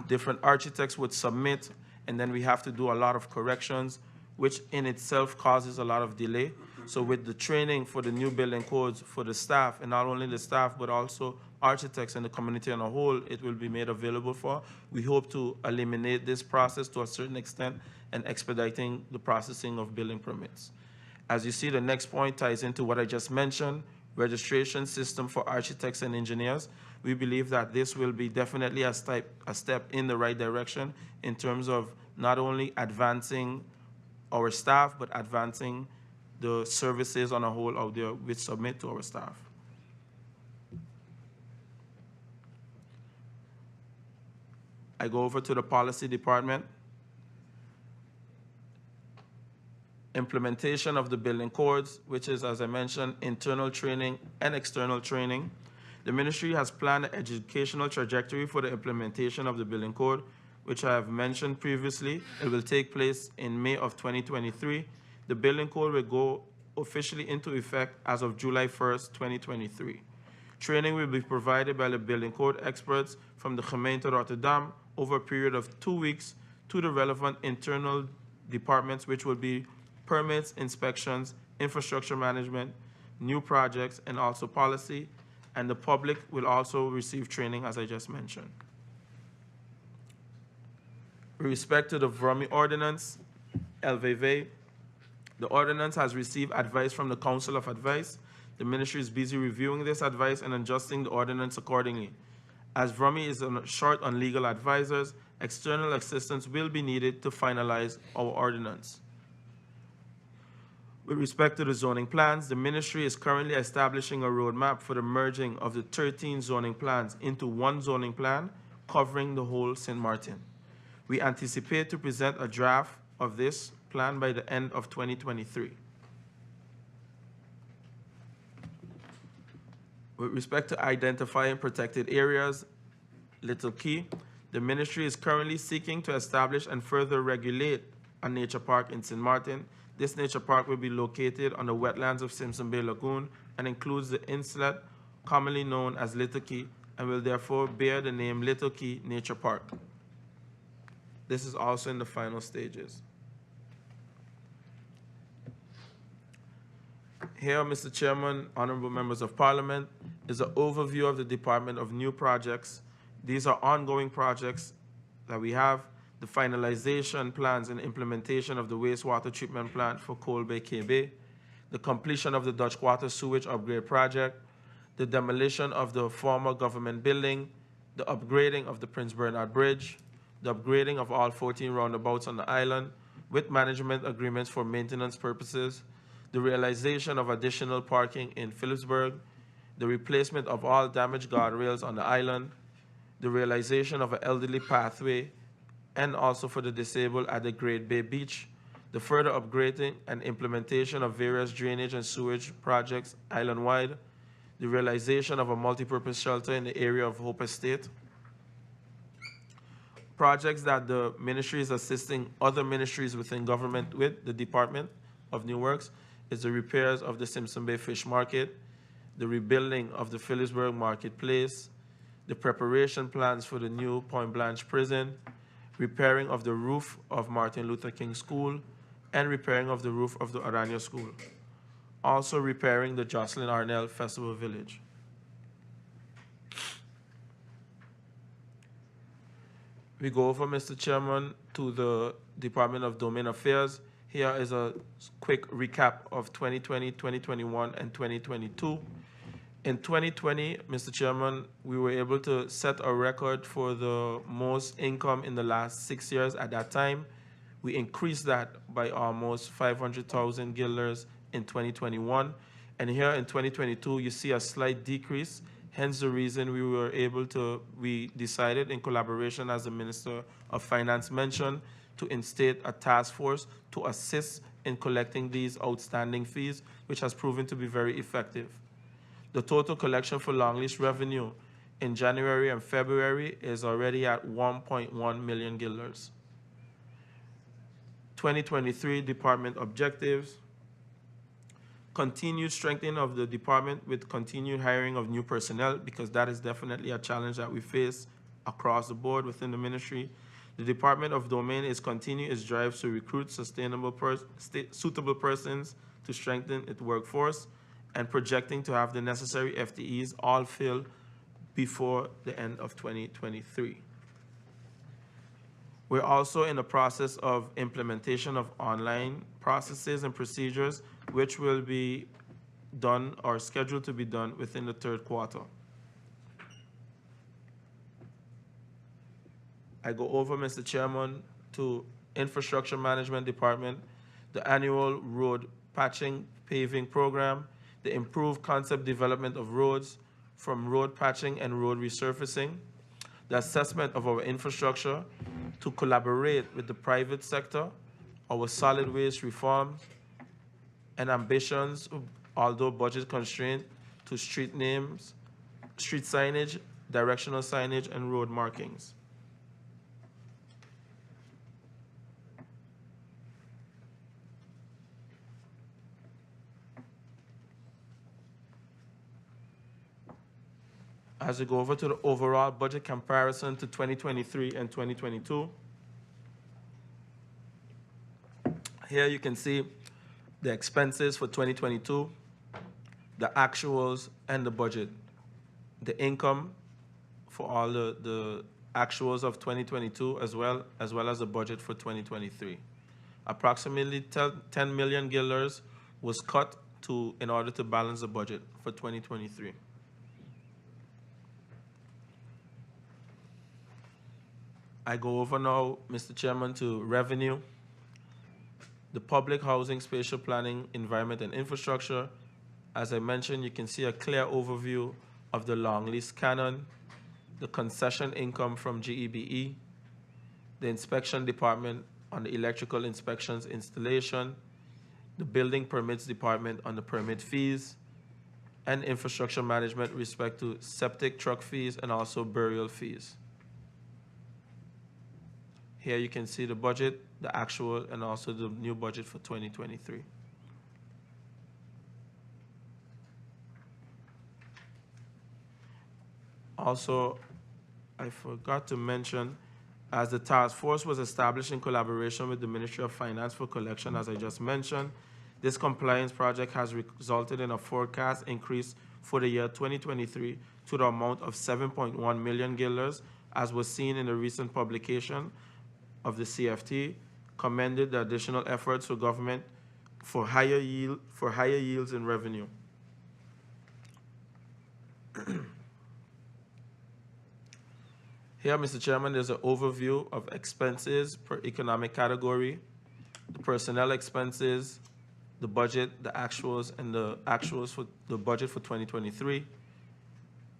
different architects would submit and then we have to do a lot of corrections, which in itself causes a lot of delay. So with the training for the new building codes for the staff, and not only the staff, but also architects and the community on a whole, it will be made available for. We hope to eliminate this process to a certain extent and expediting the processing of building permits. As you see, the next point ties into what I just mentioned, registration system for architects and engineers. We believe that this will be definitely a step in the right direction in terms of not only advancing our staff, but advancing the services on a whole out there which submit to our staff. I go over to the policy department. Implementation of the building codes, which is, as I mentioned, internal training and external training. The ministry has planned an educational trajectory for the implementation of the building code, which I have mentioned previously. It will take place in May of 2023. The building code will go officially into effect as of July 1st, 2023. Training will be provided by the building code experts from the gemeente Rotterdam over a period of 2 weeks to the relevant internal departments, which will be permits, inspections, infrastructure management, new projects, and also policy. And the public will also receive training, as I just mentioned. With respect to the VROMI ordinance, LVV, the ordinance has received advice from the Council of Advice. The ministry is busy reviewing this advice and adjusting the ordinance accordingly. As VROMI is short on legal advisors, external assistance will be needed to finalize our ordinance. With respect to the zoning plans, the ministry is currently establishing a roadmap for the merging of the 13 zoning plans into one zoning plan covering the whole Sint Maarten. We anticipate to present a draft of this plan by the end of 2023. With respect to identifying protected areas, little key, the ministry is currently seeking to establish and further regulate a nature park in Sint Maarten. This nature park will be located on the wetlands of Simpson Bay Lagoon and includes the inlet commonly known as Little Key and will therefore bear the name Little Key Nature Park. This is also in the final stages. Here, Mr. Chairman, honorable members of Parliament, is an overview of the Department of New Projects. These are ongoing projects that we have. The finalization plans and implementation of the wastewater treatment plant for Coal Bay KB, the completion of the Dutch Quarter Sewage Upgrade Project, the demolition of the former government building, the upgrading of the Prince Bernard Bridge, the upgrading of all 14 roundabouts on the island with management agreements for maintenance purposes, the realization of additional parking in Philipsburg, the replacement of all damaged guardrails on the island, the realization of an elderly pathway and also for the disabled at the Great Bay Beach, the further upgrading and implementation of various drainage and sewage projects island-wide, the realization of a multipurpose shelter in the area of Hope Estate, projects that the ministry is assisting other ministries within government with, the Department of New Works, is the repairs of the Simpson Bay Fish Market, the rebuilding of the Philipsburg Marketplace, the preparation plans for the new Point Blanche Prison, repairing of the roof of Martin Luther King School, and repairing of the roof of the Aranya School. Also repairing the Jocelyn Arnell Festival Village. We go over, Mr. Chairman, to the Department of Domain Affairs. Here is a quick recap of 2020, 2021, and 2022. In 2020, Mr. Chairman, we were able to set a record for the most income in the last 6 years at that time. We increased that by almost 500,000 guilders in 2021. And here in 2022, you see a slight decrease. Hence the reason we decided in collaboration, as the Minister of Finance mentioned, to instate a task force to assist in collecting these outstanding fees, which has proven to be very effective. The total collection for long lease revenue in January and February is already at 1.1 million guilders. 2023 department objectives: continued strengthening of the department with continued hiring of new personnel, because that is definitely a challenge that we face across the board within the ministry. The Department of Domain is continuing its drive to recruit suitable persons to strengthen its workforce, and projecting to have the necessary FTEs all filled before the end of 2023. We're also in the process of implementation of online processes and procedures, which will be done or scheduled to be done within the third quarter. I go over, Mr. Chairman, to Infrastructure Management Department, the annual road patching paving program, the improved concept development of roads from road patching and road resurfacing, the assessment of our infrastructure to collaborate with the private sector, our solid waste reform, and ambitions, although budget constrained, to street names, street signage, directional signage, and road markings. As we go over to the overall budget comparison to 2023 and 2022, here you can see the expenses for 2022, the actuals, and the budget. The income for all the actuals of 2022 as well as the budget for 2023. Approximately 10 million guilders was cut in order to balance the budget for 2023. I go over now, Mr. Chairman, to revenue, the public housing, spatial planning, environment, and infrastructure. As I mentioned, you can see a clear overview of the long lease canon, the concession income from GEBE, the inspection department on the electrical inspections installation, the building permits department on the permit fees, and infrastructure management with respect to septic truck fees and also burial fees. Here you can see the budget, the actual, and also the new budget for 2023. Also, I forgot to mention, as the task force was established in collaboration with the Ministry of Finance for collection, as I just mentioned, this compliance project has resulted in a forecast increase for the year 2023 to the amount of 7.1 million guilders, as was seen in the recent publication of the CFT, commended the additional efforts for government for higher yields in revenue. Here, Mr. Chairman, there's an overview of expenses per economic category, the personnel expenses, the budget, the actuals, and the actuals for the budget for 2023.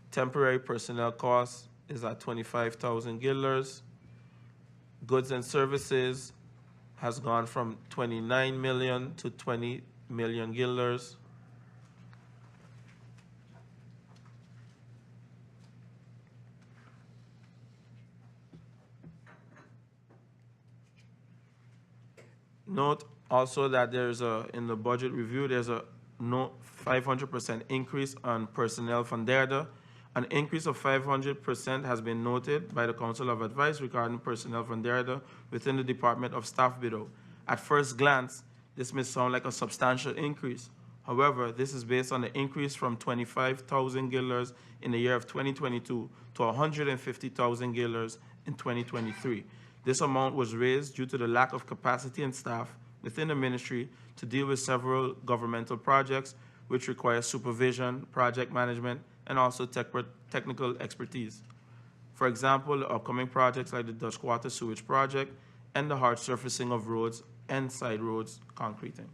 Temporary personnel costs is at 25,000 guilders. Goods and services has gone from 29 million to 20 million guilders. Note also that there's in the budget review, there's a 500% increase on personnel from DERDA. An increase of 500% has been noted by the Council of Advice regarding personnel from DERDA within the Department of Staff Bureau. At first glance, this may sound like a substantial increase. However, this is based on the increase from 25,000 guilders in the year of 2022 to 150,000 guilders in 2023. This amount was raised due to the lack of capacity and staff within the ministry to deal with several governmental projects which require supervision, project management, and also technical expertise. For example, upcoming projects like the Dutch Water Sewage Project and the hard surfacing of roads and side roads concreting.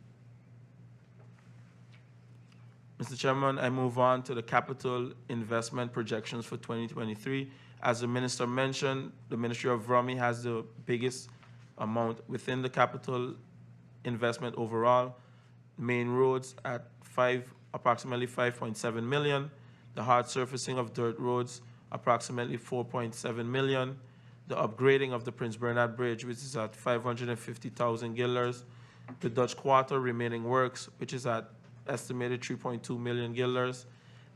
Mr. Chairman, I move on to the capital investment projections for 2023. As the Minister mentioned, the Ministry of ROMI has the biggest amount within the capital investment overall. Main roads at approximately 5.7 million. The hard surfacing of dirt roads, approximately 4.7 million. The upgrading of the Prince Bernard Bridge, which is at 550,000 guilders. The Dutch Quarter remaining works, which is at estimated 3.2 million guilders.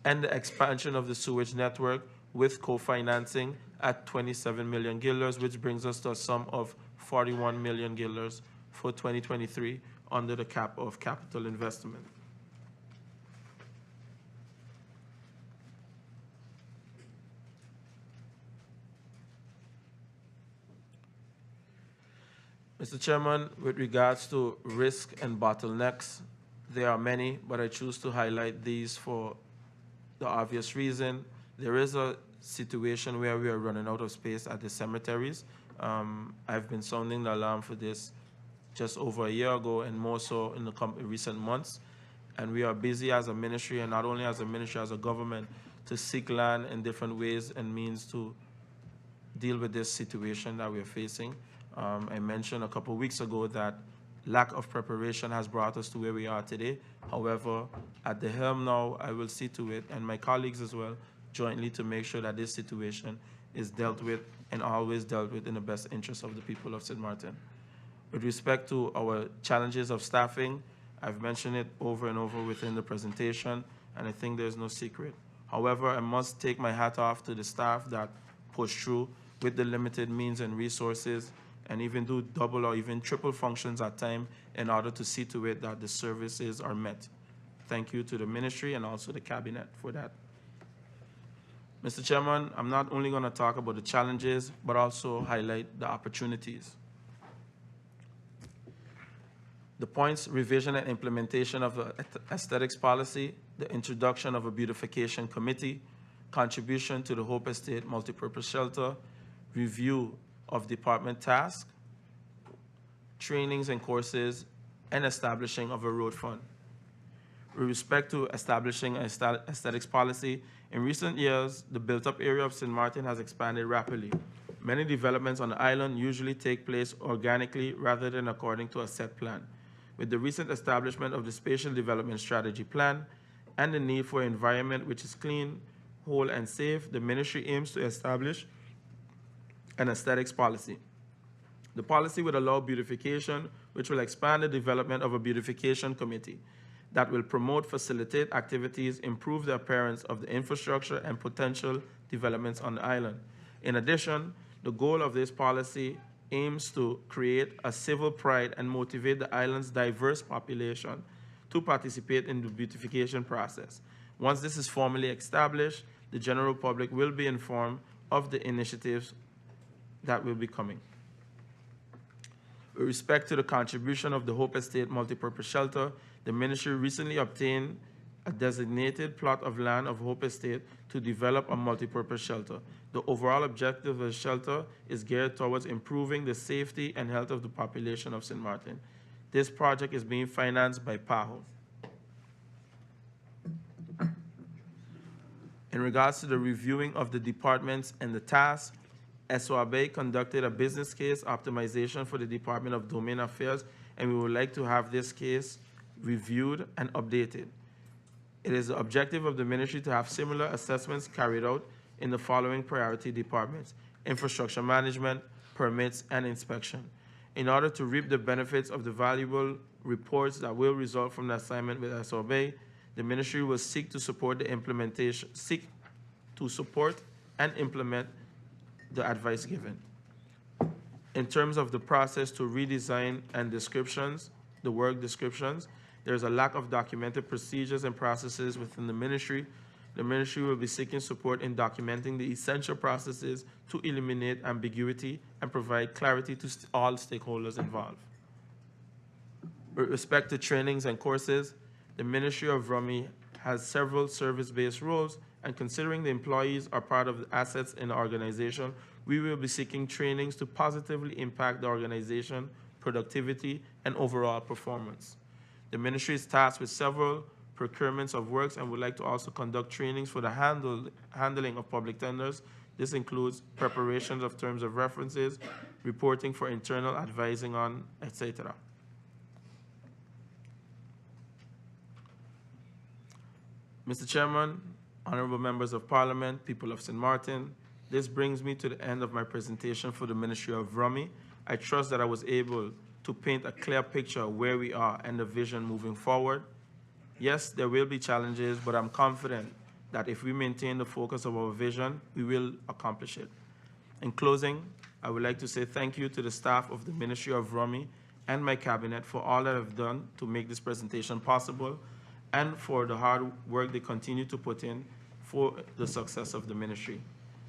And the expansion of the sewage network with co-financing at 27 million guilders, which brings us to a sum of 41 million guilders for 2023 under the cap of capital investment. Mr. Chairman, with regards to risk and bottlenecks, there are many, but I choose to highlight these for the obvious reason. There is a situation where we are running out of space at the cemeteries. I've been sounding the alarm for this just over a year ago and more so in the recent months. And we are busy as a ministry, and not only as a ministry, as a government, to seek land in different ways and means to deal with this situation that we're facing. I mentioned a couple of weeks ago that lack of preparation has brought us to where we are today. However, at the helm now, I will see to it, and my colleagues as well, jointly to make sure that this situation is dealt with and always dealt with in the best interest of the people of Sint Maarten. With respect to our challenges of staffing, I've mentioned it over and over within the presentation, and I think there's no secret. However, I must take my hat off to the staff that push through with the limited means and resources, and even do double or even triple functions at times in order to see to it that the services are met. Thank you to the ministry and also the cabinet for that. Mr. Chairman, I'm not only going to talk about the challenges, but also highlight the opportunities. The points: revision and implementation of the aesthetics policy, the introduction of a beautification committee, contribution to the Hope Estate multipurpose shelter, review of department tasks, trainings and courses, and establishing of a road fund. With respect to establishing an aesthetics policy, in recent years, the built-up area of Sint Maarten has expanded rapidly. Many developments on the island usually take place organically rather than according to a set plan. With the recent establishment of the Spatial Development Strategy Plan and the need for an environment which is clean, whole, and safe, the ministry aims to establish an aesthetics policy. The policy would allow beautification, which will expand the development of a beautification committee that will promote, facilitate activities, improve the appearance of the infrastructure and potential developments on the island. In addition, the goal of this policy aims to create a civil pride and motivate the island's diverse population to participate in the beautification process. Once this is formally established, the general public will be informed of the initiatives that will be coming. With respect to the contribution of the Hope Estate multipurpose shelter, the ministry recently obtained a designated plot of land of Hope Estate to develop a multipurpose shelter. The overall objective of the shelter is geared towards improving the safety and health of the population of Sint Maarten. This project is being financed by PAHO. In regards to the reviewing of the departments and the tasks, SOAB conducted a business case optimization for the Department of Domain Affairs, and we would like to have this case reviewed and updated. It is the objective of the ministry to have similar assessments carried out in the following priority departments: infrastructure management, permits, and inspection. In order to reap the benefits of the valuable reports that will result from the assignment with SOAB, the ministry will seek to support and implement the advice given. In terms of the process to redesign and descriptions, the work descriptions, there's a lack of documented procedures and processes within the ministry. The ministry will be seeking support in documenting the essential processes to eliminate ambiguity and provide clarity to all stakeholders involved. With respect to trainings and courses, the Ministry of ROMI has several service-based roles and considering the employees are part of the assets in the organization, we will be seeking trainings to positively impact the organization, productivity, and overall performance. The ministry is tasked with several procurements of works and would like to also conduct trainings for the handling of public tenders. This includes preparations of terms of references, reporting for internal advising on, etc. Mr. Chairman, honorable members of Parliament, people of St. Maarten, this brings me to the end of my presentation for the Ministry of Rummy. I trust that I was able to paint a clear picture of where we are and the vision moving forward. Yes, there will be challenges, but I'm confident that if we maintain the focus of our vision, we will accomplish it. In closing, I would like to say thank you to the staff of the Ministry of Rummy and my cabinet for all that have done to make this presentation possible and for the hard work they continue to put in for the success of the ministry.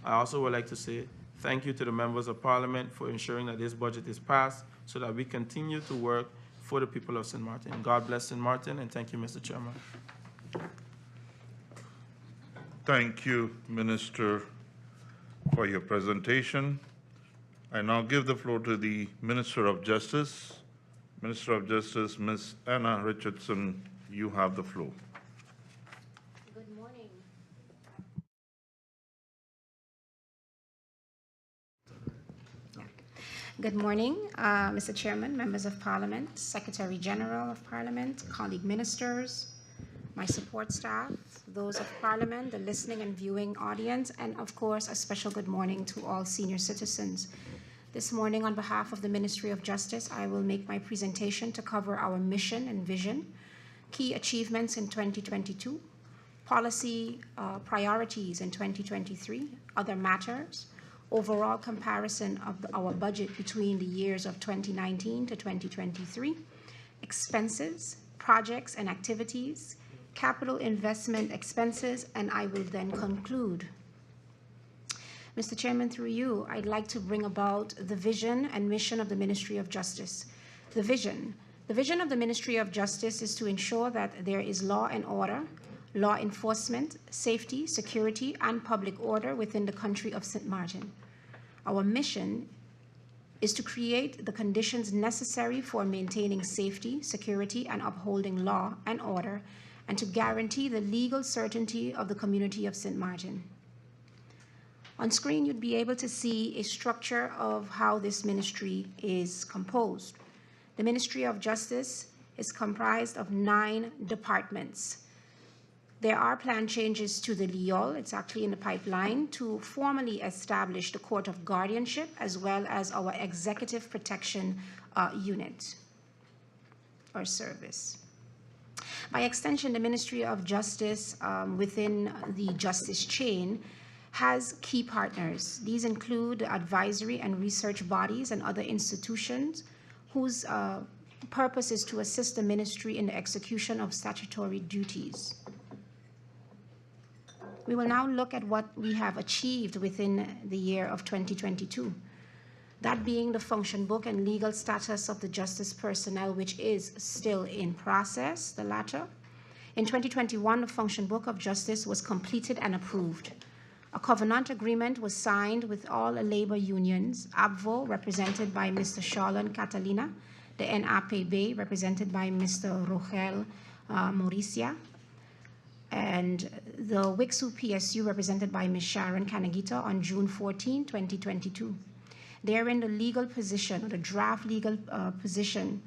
I also would like to say thank you to the members of Parliament for ensuring that this budget is passed so that we continue to work for the people of St. Maarten. God bless St. Maarten, and thank you, Mr. Chairman. Thank you, Minister, for your presentation. I now give the floor to the Minister of Justice. Minister of Justice, Ms. Anna Richardson, you have the floor. Good morning. Good morning, Mr. Chairman, members of Parliament, Secretary General of Parliament, colleague ministers, my support staff, those of Parliament, the listening and viewing audience, and of course, a special good morning to all senior citizens. This morning, on behalf of the Ministry of Justice, I will make my presentation to cover our mission and vision, key achievements in 2022, policy priorities in 2023, other matters, overall comparison of our budget between the years of 2019 to 2023, expenses, projects and activities, capital investment expenses, and I will then conclude. Mr. Chairman, through you, I'd like to bring about the vision and mission of the Ministry of Justice. The vision of the Ministry of Justice is to ensure that there is law and order, law enforcement, safety, security, and public order within the country of St. Maarten. Our mission is to create the conditions necessary for maintaining safety, security, and upholding law and order, and to guarantee the legal certainty of the community of St. Maarten. On screen, you'd be able to see a structure of how this ministry is composed. The Ministry of Justice is comprised of 9 departments. There are planned changes to the LIOL, it's actually in the pipeline, to formally establish the Court of Guardianship as well as our Executive Protection Unit or service. By extension, the Ministry of Justice within the justice chain has key partners. These include advisory and research bodies and other institutions whose purpose is to assist the ministry in the execution of statutory duties. We will now look at what we have achieved within the year of 2022. That being the function book and legal status of the justice personnel, which is still in process, the latter. In 2021, the function book of justice was completed and approved. A covenant agreement was signed with all labor unions, ABVO, represented by Mr. Charlon Catalina, the NAPB, represented by Mr. Rogel Mauricia, and the WICSU PSU, represented by Ms. Sharon Canagita, on June 14, 2022. Therein, the legal position, or the draft legal position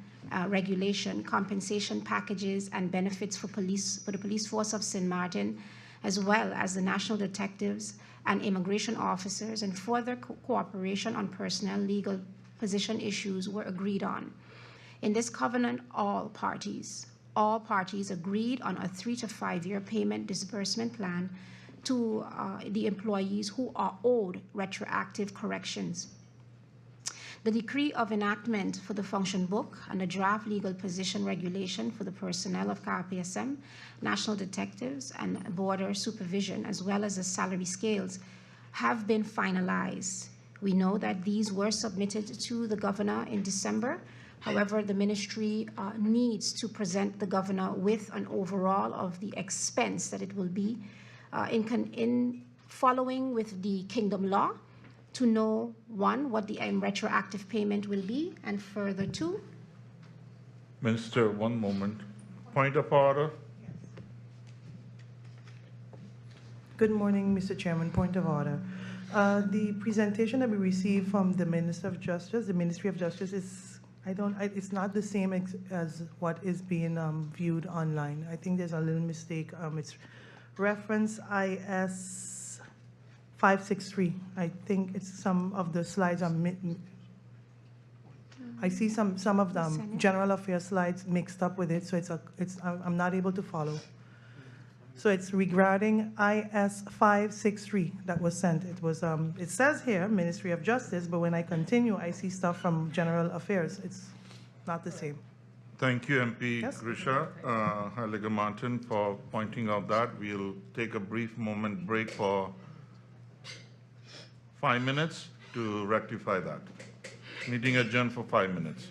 regulation, compensation packages and benefits for the police force of St. Maarten, as well as the national detectives and immigration officers, and further cooperation on personnel legal position issues were agreed on. In this covenant, all parties agreed on a 3 to 5 year payment disbursement plan to the employees who are owed retroactive corrections. The decree of enactment for the function book and the draft legal position regulation for the personnel of KPSM, national detectives, and border supervision, as well as the salary scales, have been finalized. We know that these were submitted to the governor in December. However, the ministry needs to present the governor with an overall of the expense that it will be in following with the Kingdom law to know, one, what the retroactive payment will be, and further, two. Minister, one moment. Point of order. Good morning, Mr. Chairman. Point of order. The presentation that we received from the Minister of Justice, the Ministry of Justice, is it's not the same as what is being viewed online. I think there's a little mistake. It's reference IS 563. I think it's some of the slides are. I see some of them general affairs slides mixed up with it, so I'm not able to follow. So it's regarding IS 563 that was sent. It was it says here Ministry of Justice, but when I continue, I see stuff from General Affairs. It's not the same. Thank you, MP Yes. Grisha, Halligan Martin, for pointing out that. We'll take a brief moment break for 5 minutes to rectify that. Meeting adjourned for 5 minutes.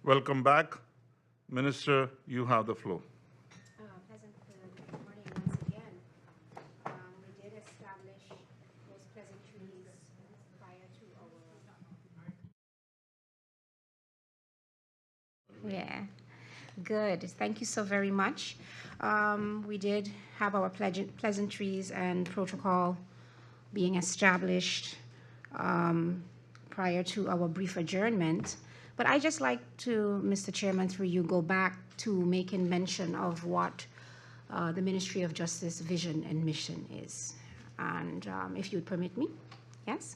Welcome back. Minister, you have the floor. Pleasant good morning once again. We did establish those pleasantries prior to our. Yeah, good. Thank you so very much. We did have our pleasantries and protocol being established prior to our brief adjournment. But I just like to, Mr. Chairman, through you, go back to making mention of what the Ministry of Justice vision and mission is. And if you'd permit me, yes?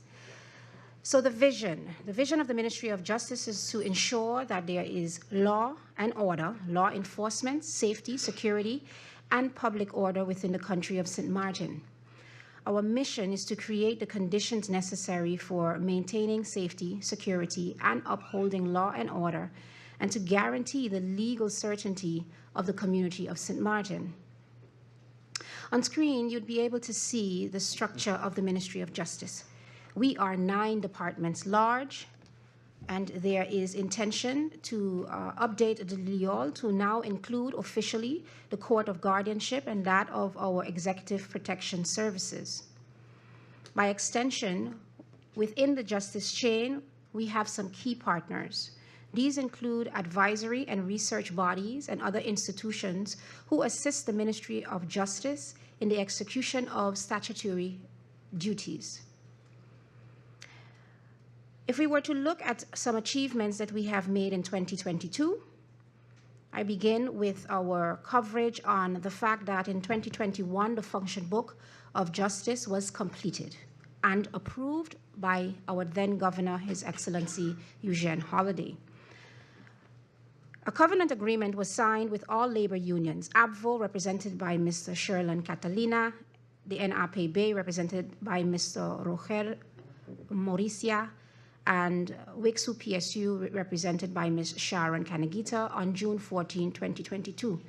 So the vision of the Ministry of Justice is to ensure that there is law and order, law enforcement, safety, security, and public order within the country of Sint Maarten. Our mission is to create the conditions necessary for maintaining safety, security, and upholding law and order, and to guarantee the legal certainty of the community of Sint Maarten. On screen, you'd be able to see the structure of the Ministry of Justice. We are 9 departments large, and there is intention to update the LIOL to now include officially the Court of Guardianship and that of our Executive Protection Services. By extension, within the justice chain, we have some key partners. These include advisory and research bodies and other institutions who assist the Ministry of Justice in the execution of statutory duties. If we were to look at some achievements that we have made in 2022, I begin with our coverage on the fact that in 2021, the Function Book of Justice was completed and approved by our then Governor, His Excellency Eugene Holliday. A covenant agreement was signed with all labor unions, ABVO, represented by Mr. Sherlan Catalina, the NAPB, represented by Mr. Roger Mauricia, and WICSU PSU, represented by Ms. Sharon Kanagita, on June 14, 2022.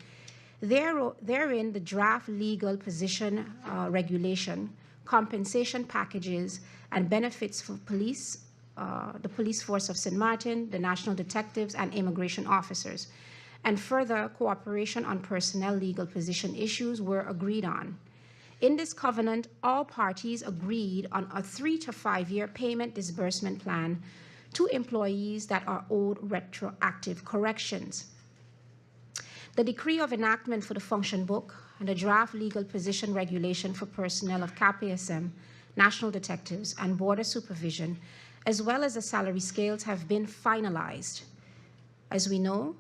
Therein, the draft legal position regulation, compensation packages, and benefits for police, the police force of Sint Maarten, the national detectives, and immigration officers, and further cooperation on personnel legal position issues were agreed on. In this covenant, all parties agreed on a 3 to 5 year payment disbursement plan to employees that are owed retroactive corrections. The decree of enactment for the function book and the draft legal position regulation for personnel of KPSM, national detectives, and border supervision, as well as the salary scales, have been finalized. As we know,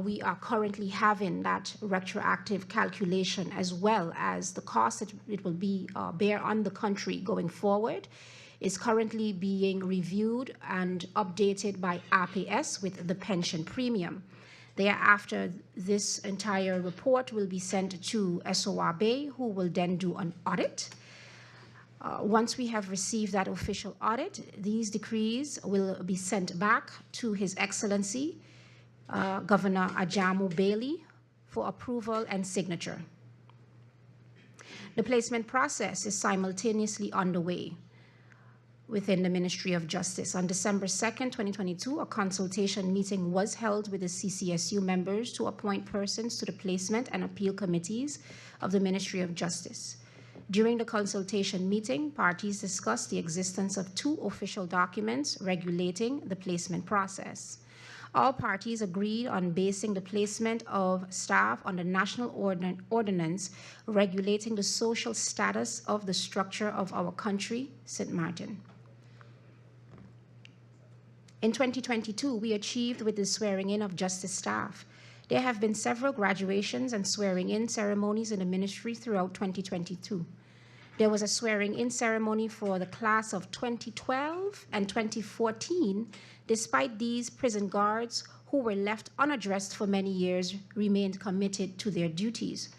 we are currently having that retroactive calculation, as well as the cost that it will be bear on the country going forward is currently being reviewed and updated by RPS with the pension premium. Thereafter, this entire report will be sent to SORB, who will then do an audit. Once we have received that official audit, these decrees will be sent back to His Excellency Governor Ajamu Bailey for approval and signature. The placement process is simultaneously underway within the Ministry of Justice. On December 2nd, 2022, a consultation meeting was held with the CCSU members to appoint persons to the placement and appeal committees of the Ministry of Justice. During the consultation meeting, parties discussed the existence of 2 official documents regulating the placement process. All parties agreed on basing the placement of staff on the national ordinance regulating the social status of the structure of our country, Sint Maarten. In 2022, we achieved with the swearing in of justice staff. There have been several graduations and swearing in ceremonies in the ministry throughout 2022. There was a swearing in ceremony for the class of 2012 and 2014. Despite these, prison guards who were left unaddressed for many years remained committed to their duties.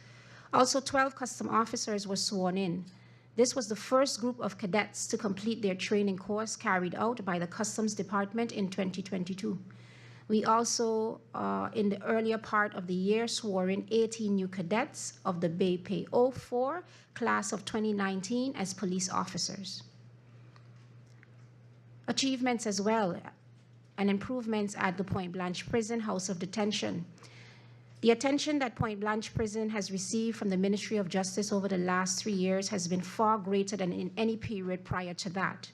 Also, 12 custom officers were sworn in. This was the first group of cadets to complete their training course carried out by the Customs Department in 2022. We also, in the earlier part of the year, swore in 18 new cadets of the Py22-23 class of 2019 as police officers. Achievements as well. and improvements at the Point Blanche Prison House of Detention. The attention that Point Blanche Prison has received from the Ministry of Justice over the last 3 years has been far greater than in any period prior to that.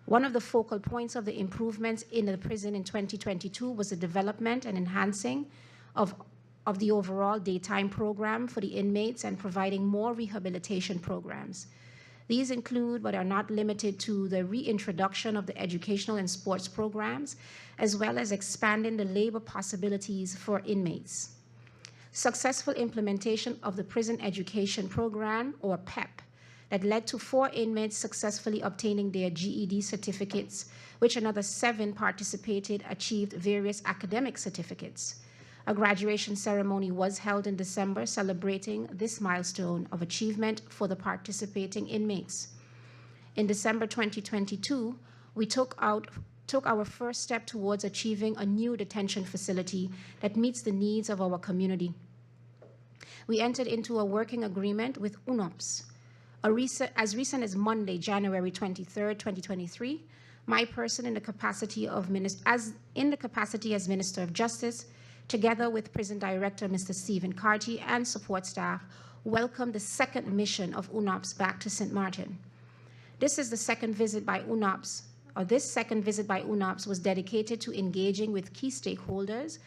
One of the focal points of the improvements in the prison in 2022 was the development and enhancing of the overall daytime program for the inmates and providing more rehabilitation programs. These include, but are not limited to, the reintroduction of the educational and sports programs, as well as expanding the labor possibilities for inmates. Successful implementation of the Prison Education Program, or PEP, that led to 4 inmates successfully obtaining their GED certificates, which another 7 participated, achieved various academic certificates. A graduation ceremony was held in December celebrating this milestone of achievement for the participating inmates. In December 2022, we took our first step towards achieving a new detention facility that meets the needs of our community. We entered into a working agreement with UNOPS. As recent as Monday, January 23, 2023, my person in the capacity as Minister of Justice, together with Prison Director Mr. Stephen Carty and support staff, welcomed the second mission of UNOPS back to Sint Maarten. This second visit by UNOPS was dedicated to engaging with key stakeholders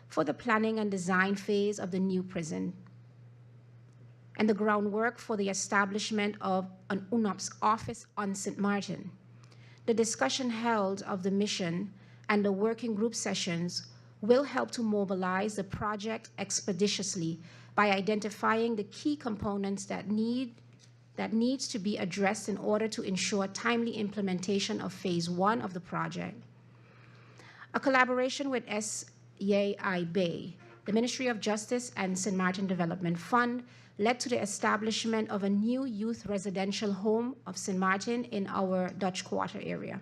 for the planning and design phase of the new prison and the groundwork for the establishment of an UNOPS office on Sint Maarten. The discussion held of the mission and the working group sessions will help to mobilize the project expeditiously by identifying the key components that needs to be addressed in order to ensure timely implementation of phase 1 of the project. A collaboration with SYIB, the Ministry of Justice and Sint Maarten Development Fund, led to the establishment of a new youth residential home of Sint Maarten in our Dutch Quarter area.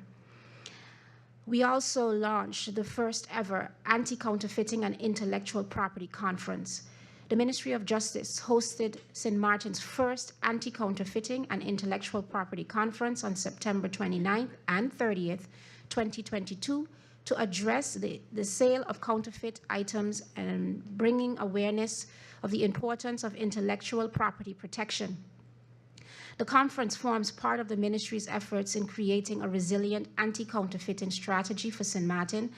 We also launched the first ever anti-counterfeiting and intellectual property conference. The Ministry of Justice hosted Sint Maarten's first anti-counterfeiting and intellectual property conference on September 29th and 30th, 2022, to address the sale of counterfeit items and bringing awareness of the importance of intellectual property protection. The conference forms part of the ministry's efforts in creating a resilient anti-counterfeiting strategy for Sint Maarten,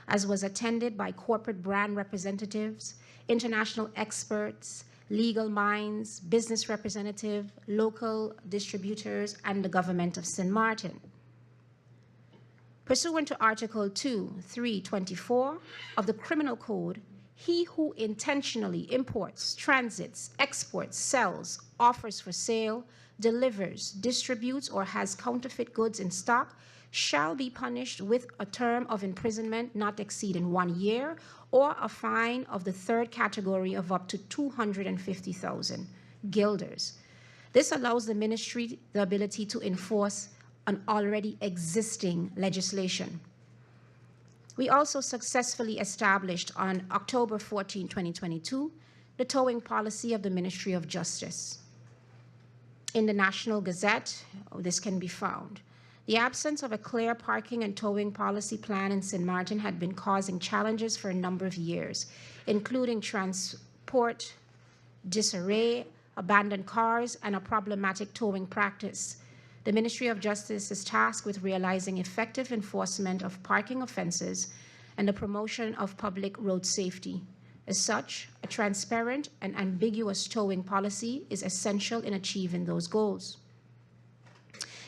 as was attended by corporate brand representatives, international experts, legal minds, business representatives, local distributors, and the government of Sint Maarten. Pursuant to Article 2:324 of the Criminal Code, he who intentionally imports, transits, exports, sells, offers for sale, delivers, distributes, or has counterfeit goods in stock shall be punished with a term of imprisonment not exceeding 1 year or a fine of the 3rd category of up to 250,000 guilders. This allows the ministry the ability to enforce an already existing legislation. We also successfully established on October 14, 2022, the towing policy of the Ministry of Justice. In the National Gazette, this can be found. The absence of a clear parking and towing policy plan in Sint Maarten had been causing challenges for a number of years, including transport disarray, abandoned cars, and a problematic towing practice. The Ministry of Justice is tasked with realizing effective enforcement of parking offenses and the promotion of public road safety. As such, a transparent and ambiguous towing policy is essential in achieving those goals.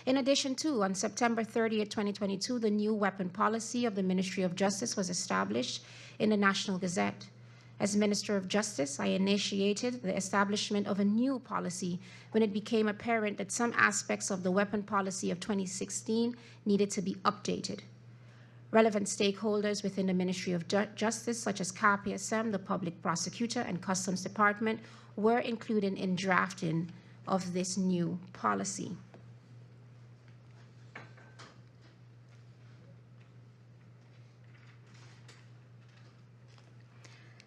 In addition to, on September 30, 2022, the new weapon policy of the Ministry of Justice was established in the National Gazette. As Minister of Justice, I initiated the establishment of a new policy when it became apparent that some aspects of the weapon policy of 2016 needed to be updated. Relevant stakeholders within the Ministry of Justice, such as KPSM, the Public Prosecutor, and Customs Department, were included in drafting of this new policy.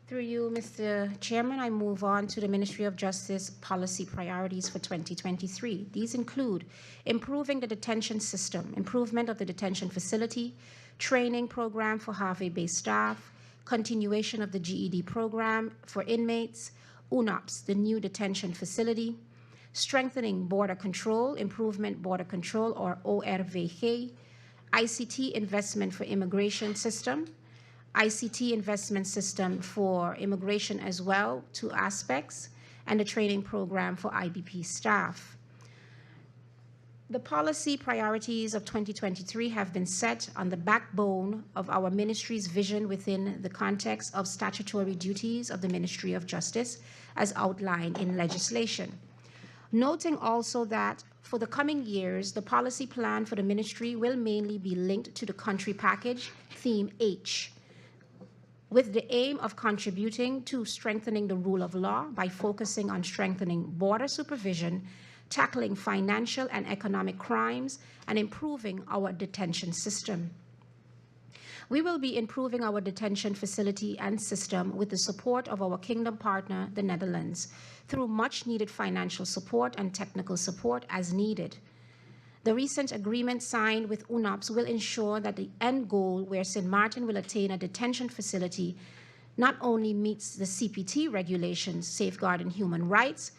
Through you, Mr. Chairman, I move on to the Ministry of Justice policy priorities for 2023. These include improving the detention system, improvement of the detention facility, training program for halfway-based staff, continuation of the GED program for inmates, UNOPS, the new detention facility, strengthening border control, improvement border control or ORVG, ICT investment for immigration system, ICT investment system for immigration as well, 2 aspects, and a training program for IBP staff. The policy priorities of 2023 have been set on the backbone of our ministry's vision within the context of statutory duties of the Ministry of Justice as outlined in legislation. Noting also that for the coming years, the policy plan for the ministry will mainly be linked to the country package, theme H, with the aim of contributing to strengthening the rule of law by focusing on strengthening border supervision, tackling financial and economic crimes, and improving our detention system. We will be improving our detention facility and system with the support of our kingdom partner, the Netherlands, through much needed financial support and technical support as needed. The recent agreement signed with UNOPS will ensure that the end goal where Sint Maarten will attain a detention facility not only meets the CPT regulations safeguarding human rights,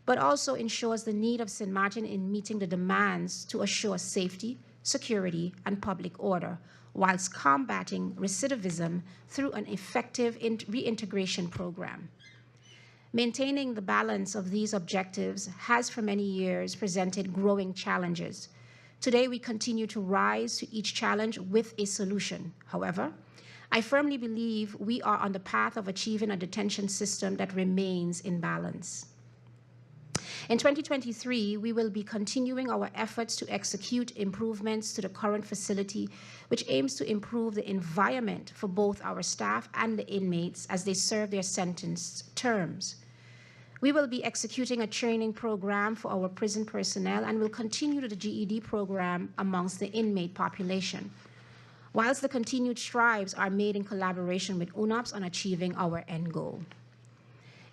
but also ensures the need of Sint Maarten in meeting the demands to assure safety, security, and public order, whilst combating recidivism through an effective reintegration program. Maintaining the balance of these objectives has for many years presented growing challenges. Today, we continue to rise to each challenge with a solution. However, I firmly believe we are on the path of achieving a detention system that remains in balance. In 2023, we will be continuing our efforts to execute improvements to the current facility, which aims to improve the environment for both our staff and the inmates as they serve their sentenced terms. We will be executing a training program for our prison personnel and will continue the GED program amongst the inmate population, whilst the continued strides are made in collaboration with UNOPS on achieving our end goal.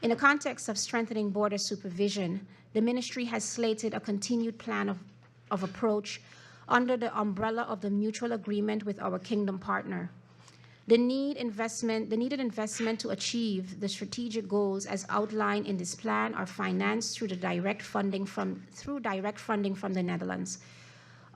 In the context of strengthening border supervision, the ministry has slated a continued plan of approach under the umbrella of the mutual agreement with our kingdom partner. The needed investment to achieve the strategic goals as outlined in this plan are financed through direct funding from the Netherlands.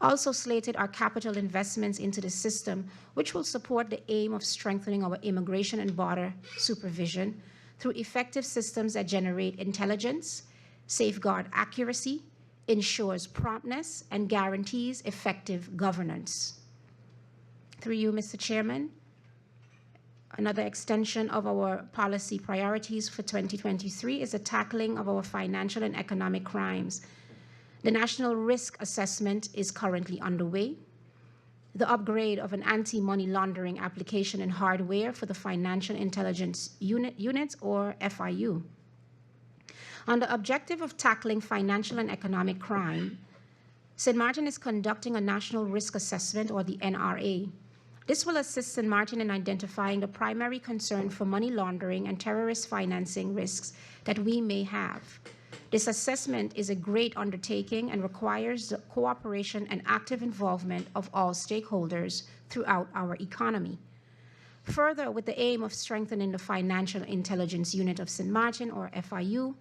Also slated are capital investments into the system, which will support the aim of strengthening our immigration and border supervision through effective systems that generate intelligence, safeguard accuracy, ensures promptness, and guarantees effective governance. Through you, Mr. Chairman, another extension of our policy priorities for 2023 is the tackling of our financial and economic crimes. The National Risk Assessment is currently underway. The upgrade of an anti-money laundering application and hardware for the Financial Intelligence Unit, or FIU. On the objective of tackling financial and economic crime, Sint Maarten is conducting a National Risk Assessment, or the NRA. This will assist Sint Maarten in identifying the primary concern for money laundering and terrorist financing risks that we may have. This assessment is a great undertaking and requires the cooperation and active involvement of all stakeholders throughout our economy. Further, with the aim of strengthening the Financial Intelligence Unit of Sint Maarten, or FIU,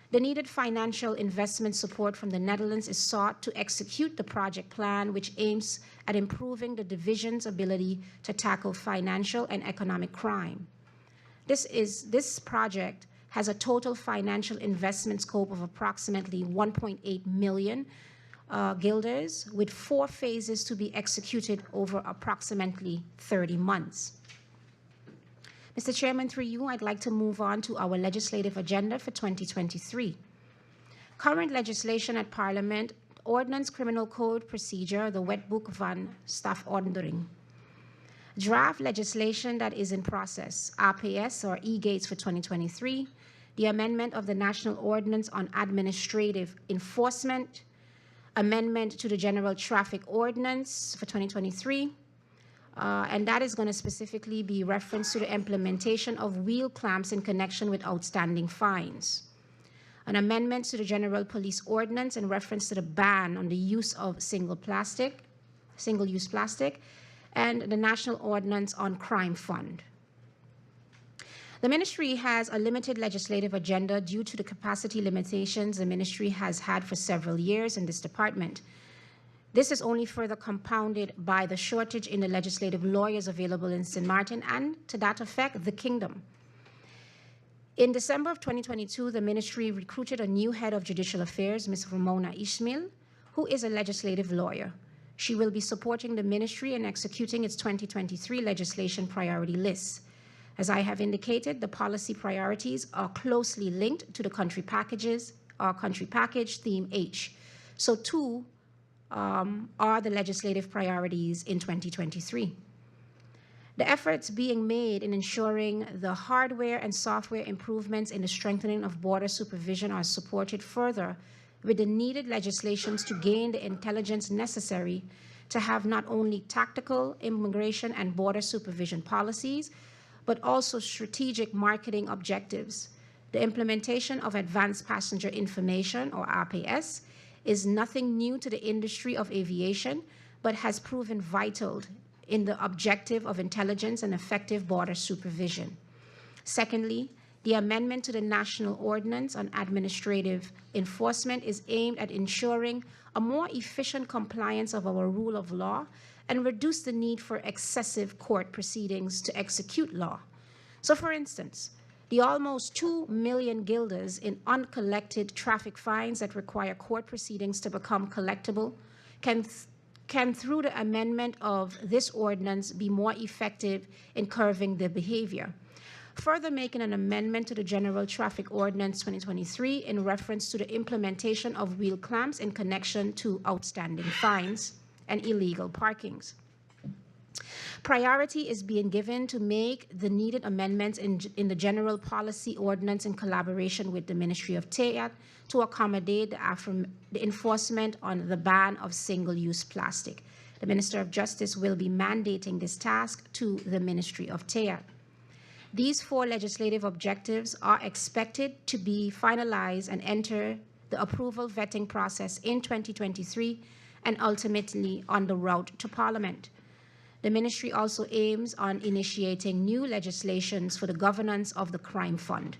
the needed financial investment support from the Netherlands is sought to execute the project plan, which aims at improving the division's ability to tackle financial and economic crime. This project has a total financial investment scope of approximately 1.8 million guilders, with 4 phases to be executed over approximately 30 months. Mr. Chairman, through you, I'd like to move on to our legislative agenda for 2023. Current legislation at Parliament, Ordnance Criminal Code Procedure, the Wetboek van Strafvordering. Draft legislation that is in process, APS or E-Gates for 2023, the amendment of the National Ordinance on Administrative Enforcement, amendment to the General Traffic Ordinance for 2023, and that is going to specifically be reference to the implementation of wheel clamps in connection with outstanding fines. An amendment to the General Police Ordinance in reference to the ban on the use of single-use plastic, and the National Ordinance on Crime Fund. The ministry has a limited legislative agenda due to the capacity limitations the ministry has had for several years in this department. This is only further compounded by the shortage in the legislative lawyers available in Sint Maarten and, to that effect, the Kingdom. In December of 2022, the ministry recruited a new head of judicial affairs, Ms. Ramona Ismail, who is a legislative lawyer. She will be supporting the ministry in executing its 2023 legislation priority list. As I have indicated, the policy priorities are closely linked to the country package theme H. So too are the legislative priorities in 2023. The efforts being made in ensuring the hardware and software improvements in the strengthening of border supervision are supported further with the needed legislations to gain the intelligence necessary to have not only tactical immigration and border supervision policies, but also strategic marketing objectives. The implementation of Advanced Passenger Information, or APS, is nothing new to the industry of aviation, but has proven vital in the objective of intelligence and effective border supervision. Secondly, the amendment to the National Ordinance on Administrative Enforcement is aimed at ensuring a more efficient compliance of our rule of law and reduce the need for excessive court proceedings to execute law. So, for instance, the almost 2 million guilders in uncollected traffic fines that require court proceedings to become collectible can, through the amendment of this ordinance, be more effective in curbing the behavior. Further, making an amendment to the General Traffic Ordinance 2023 in reference to the implementation of wheel clamps in connection to outstanding fines and illegal parkings. Priority is being given to make the needed amendments in the General Policy Ordinance in collaboration with the Ministry of TEAT to accommodate the enforcement on the ban of single-use plastic. The Minister of Justice will be mandating this task to the Ministry of TEAT. These 4 legislative objectives are expected to be finalized and enter the approval vetting process in 2023 and ultimately on the route to Parliament. The ministry also aims on initiating new legislations for the governance of the Crime Fund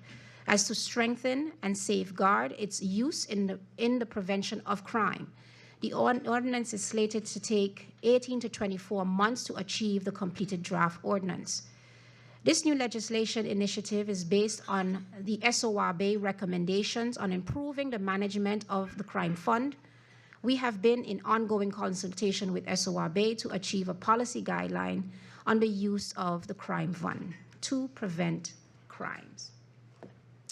as to strengthen and safeguard its use in the prevention of crime. The ordinance is slated to take 18 to 24 months to achieve the completed draft ordinance. This new legislation initiative is based on the SORB recommendations on improving the management of the Crime Fund. We have been in ongoing consultation with SORB to achieve a policy guideline on the use of the Crime Fund to prevent crimes.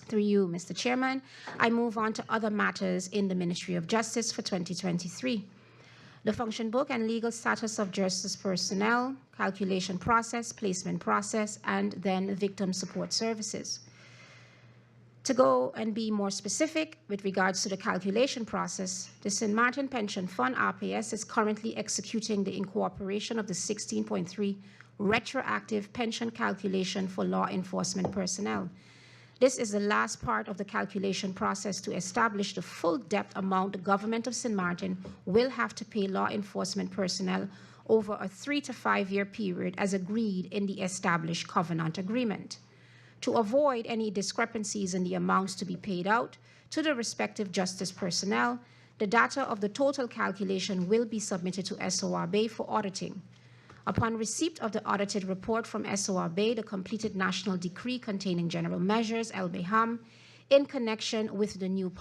Through you, Mr. Chairman, I move on to other matters in the Ministry of Justice for 2023. The function book and legal status of justice personnel, calculation process, placement process, and then victim support services. To go and be more specific with regards to the calculation process, the Sint Maarten Pension Fund, RPS, is currently executing the incorporation of the 16.3 retroactive pension calculation for law enforcement personnel. This is the last part of the calculation process to establish the full depth amount the government of Sint Maarten will have to pay law enforcement personnel over a 3 to 5 year period as agreed in the established covenant agreement. To avoid any discrepancies in the amounts to be paid out to the respective justice personnel, the data of the total calculation will be submitted to SORB for auditing. Upon receipt of the audited report from SORB, the completed national decree containing general measures, LBHAM, in connection with the new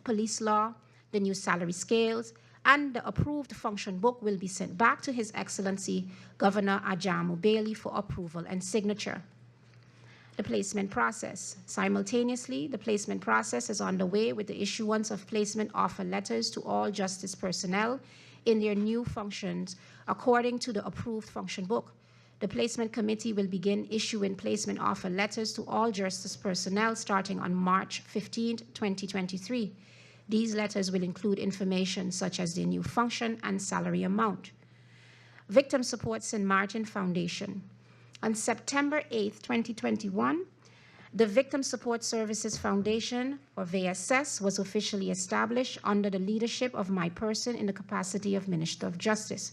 police law, the new salary scales, and the approved function book will be sent back to His Excellency Governor Ajamu Bailey for approval and signature. The placement process. Simultaneously, the placement process is underway with the issuance of placement offer letters to all justice personnel in their new functions according to the approved function book. The placement committee will begin issuing placement offer letters to all justice personnel starting on March 15, 2023. These letters will include information such as their new function and salary amount. Victim Support Sint Maarten Foundation. On September 8, 2021, the Victim Support Services Foundation, or VSS, was officially established under the leadership of my person in the capacity of Minister of Justice.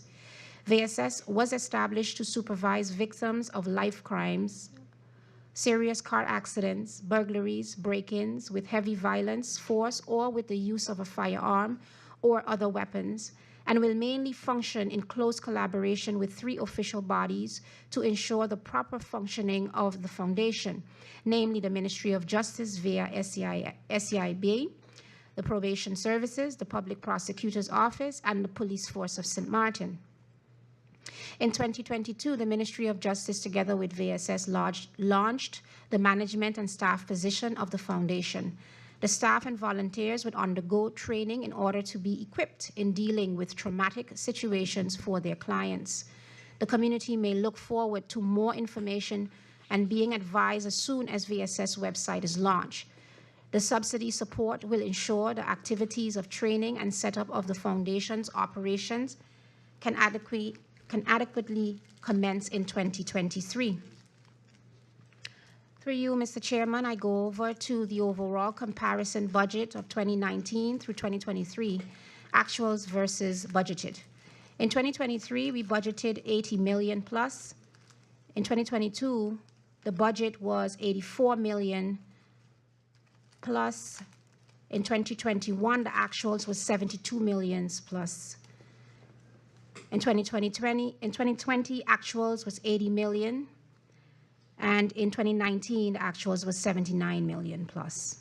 VSS was established to supervise victims of life crimes, serious car accidents, burglaries, break-ins with heavy violence, force, or with the use of a firearm or other weapons, and will mainly function in close collaboration with 3 official bodies to ensure the proper functioning of the foundation, namely the Ministry of Justice via SEIB, the Probation Services, the Public Prosecutor's Office, and the Police Force of Sint Maarten. In 2022, the Ministry of Justice, together with VSS, launched the management and staff position of the foundation. The staff and volunteers would undergo training in order to be equipped in dealing with traumatic situations for their clients. The community may look forward to more information and being advised as soon as VSS website is launched. The subsidy support will ensure the activities of training and setup of the foundation's operations can adequately commence in 2023. Through you, Mr. Chairman, I go over to the overall comparison budget of 2019 through 2023, actuals versus budgeted. In 2023, we budgeted 80 million plus. In 2022, the budget was 84 million plus. In 2021, the actuals was 72 million plus. In 2020, actuals was 80 million. And in 2019, the actuals was 79 million plus.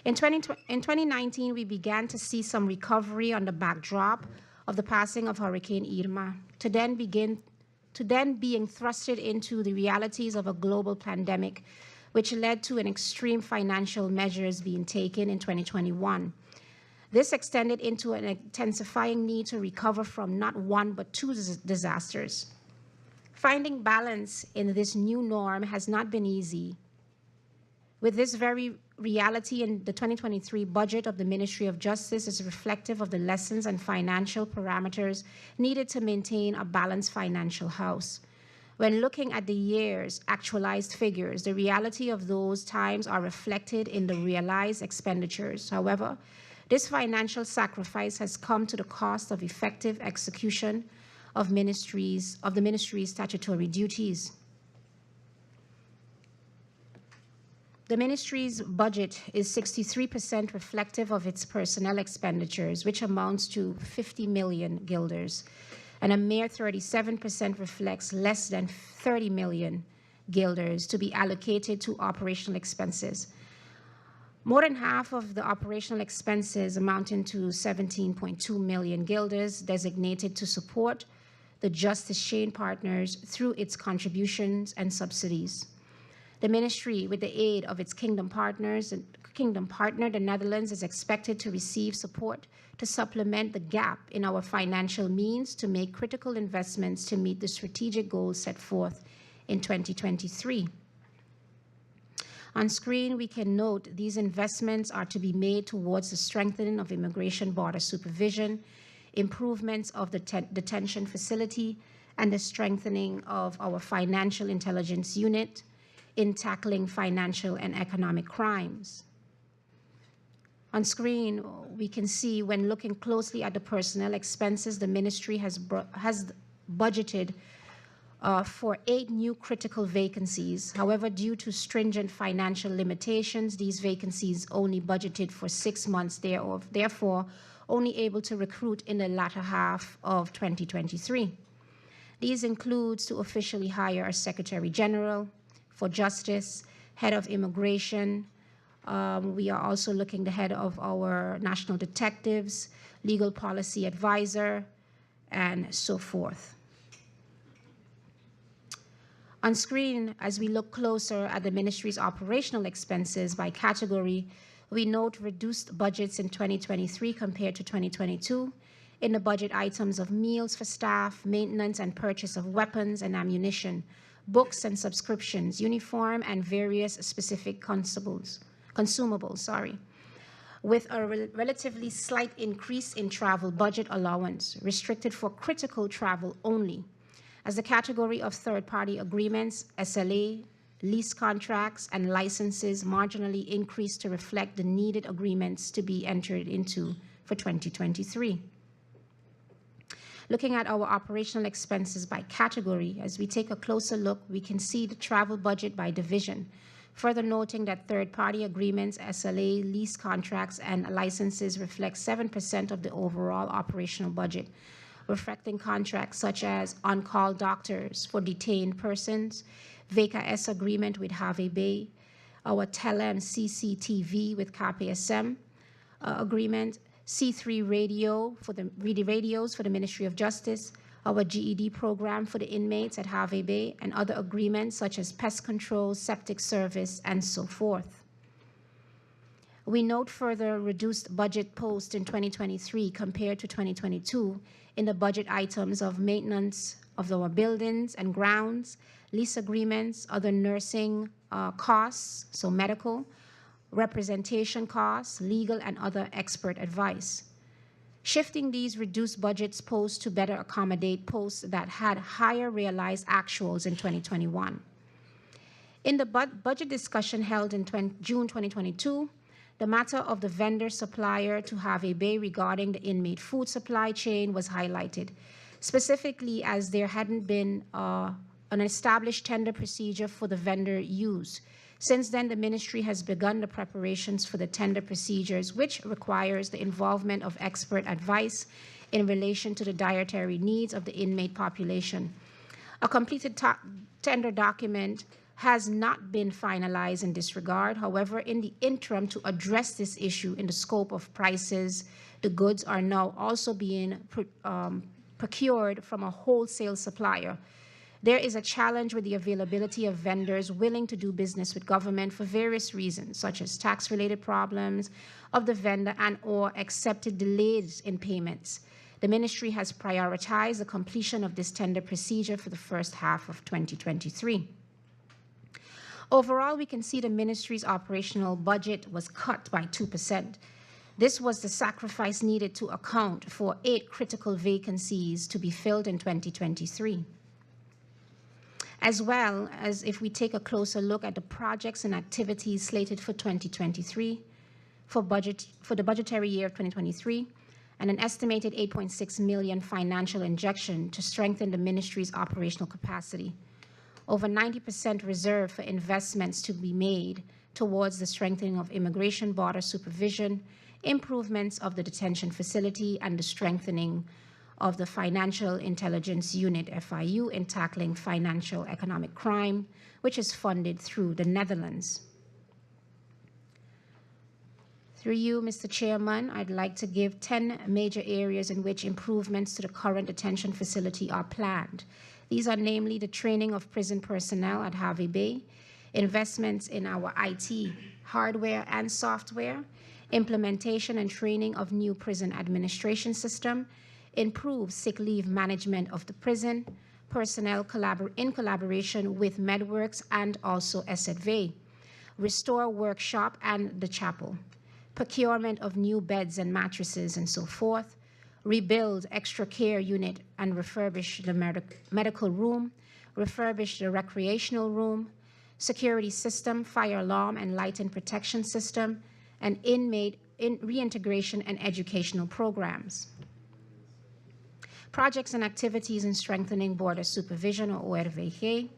In 2019, we began to see some recovery on the backdrop of the passing of Hurricane Irma, to then being thrusted into the realities of a global pandemic, which led to an extreme financial measures being taken in 2021. This extended into an intensifying need to recover from not one but 2 disasters. Finding balance in this new norm has not been easy. With this very reality, in the 2023 budget of the Ministry of Justice is reflective of the lessons and financial parameters needed to maintain a balanced financial house. When looking at the year's actualized figures, the reality of those times are reflected in the realized expenditures. However, this financial sacrifice has come to the cost of effective execution of the ministry's statutory duties. The ministry's budget is 63% reflective of its personnel expenditures, which amounts to 50 million guilders, and a mere 37% reflects less than 30 million guilders to be allocated to operational expenses. More than half of the operational expenses, amounting to 17.2 million guilders, designated to support the Justice Chain partners through its contributions and subsidies. The ministry, with the aid of its kingdom partner, the Netherlands, is expected to receive support to supplement the gap in our financial means to make critical investments to meet the strategic goals set forth in 2023. On screen, we can note these investments are to be made towards the strengthening of immigration border supervision, improvements of the detention facility, and the strengthening of our financial intelligence unit in tackling financial and economic crimes. On screen, we can see when looking closely at the personnel expenses, the ministry has budgeted for 8 new critical vacancies. However, due to stringent financial limitations, these vacancies only budgeted for 6 months, therefore only able to recruit in the latter half of 2023. These includes to officially hire a Secretary General for Justice, Head of Immigration. We are also looking the head of our national detectives, legal policy advisor, and so forth. On screen, as we look closer at the ministry's operational expenses by category, we note reduced budgets in 2023 compared to 2022 in the budget items of meals for staff, maintenance and purchase of weapons and ammunition, books and subscriptions, uniform and various specific consumables. with a relatively slight increase in travel budget allowance, restricted for critical travel only, as the category of third-party agreements, SLA, lease contracts, and licenses marginally increased to reflect the needed agreements to be entered into for 2023. Looking at our operational expenses by category, as we take a closer look, we can see the travel budget by division, further noting that third-party agreements, SLA, lease contracts, and licenses reflect 7% of the overall operational budget, reflecting contracts such as on-call doctors for detained persons, VKS agreement with Harvey Bay, our Telem CCTV with KPSM agreement, C3 radio for the radios for the Ministry of Justice, our GED program for the inmates at Harvey Bay, and other agreements such as pest control, septic service, and so forth. We note further reduced budget post in 2023 compared to 2022 in the budget items of maintenance of our buildings and grounds, lease agreements, other nursing costs, so medical, representation costs, legal and other expert advice. Shifting these reduced budgets posts to better accommodate posts that had higher realized actuals in 2021. In the budget discussion held in June 2022, the matter of the vendor supplier to Harvey Bay regarding the inmate food supply chain was highlighted, specifically as there hadn't been an established tender procedure for the vendor used. Since then, the ministry has begun the preparations for the tender procedures, which requires the involvement of expert advice in relation to the dietary needs of the inmate population. A completed tender document has not been finalized in this regard. However, in the interim, to address this issue in the scope of prices, the goods are now also being procured from a wholesale supplier. There is a challenge with the availability of vendors willing to do business with government for various reasons, such as tax-related problems of the vendor and/or accepted delays in payments. The ministry has prioritized the completion of this tender procedure for the first half of 2023. Overall, we can see the ministry's operational budget was cut by 2%. This was the sacrifice needed to account for 8 critical vacancies to be filled in 2023. As well as if we take a closer look at the projects and activities slated for 2023 for the budgetary year of 2023, and an estimated $8.6 million financial injection to strengthen the ministry's operational capacity. Over 90% reserved for investments to be made towards the strengthening of immigration border supervision, improvements of the detention facility, and the strengthening of the Financial Intelligence Unit, FIU, in tackling financial economic crime, which is funded through the Netherlands. Through you, Mr. Chairman, I'd like to give 10 major areas in which improvements to the current detention facility are planned. These are namely the training of prison personnel at Harvey Bay, investments in our IT, hardware and software, implementation and training of new prison administration system, improve sick leave management of the prison, personnel in collaboration with MedWorks and also SZV, restore workshop and the chapel, procurement of new beds and mattresses and so forth, rebuild extra care unit and refurbish the medical room, refurbish the recreational room, security system, fire alarm and light and protection system, and inmate reintegration and educational programs. Projects and activities in strengthening border supervision, or ORVG.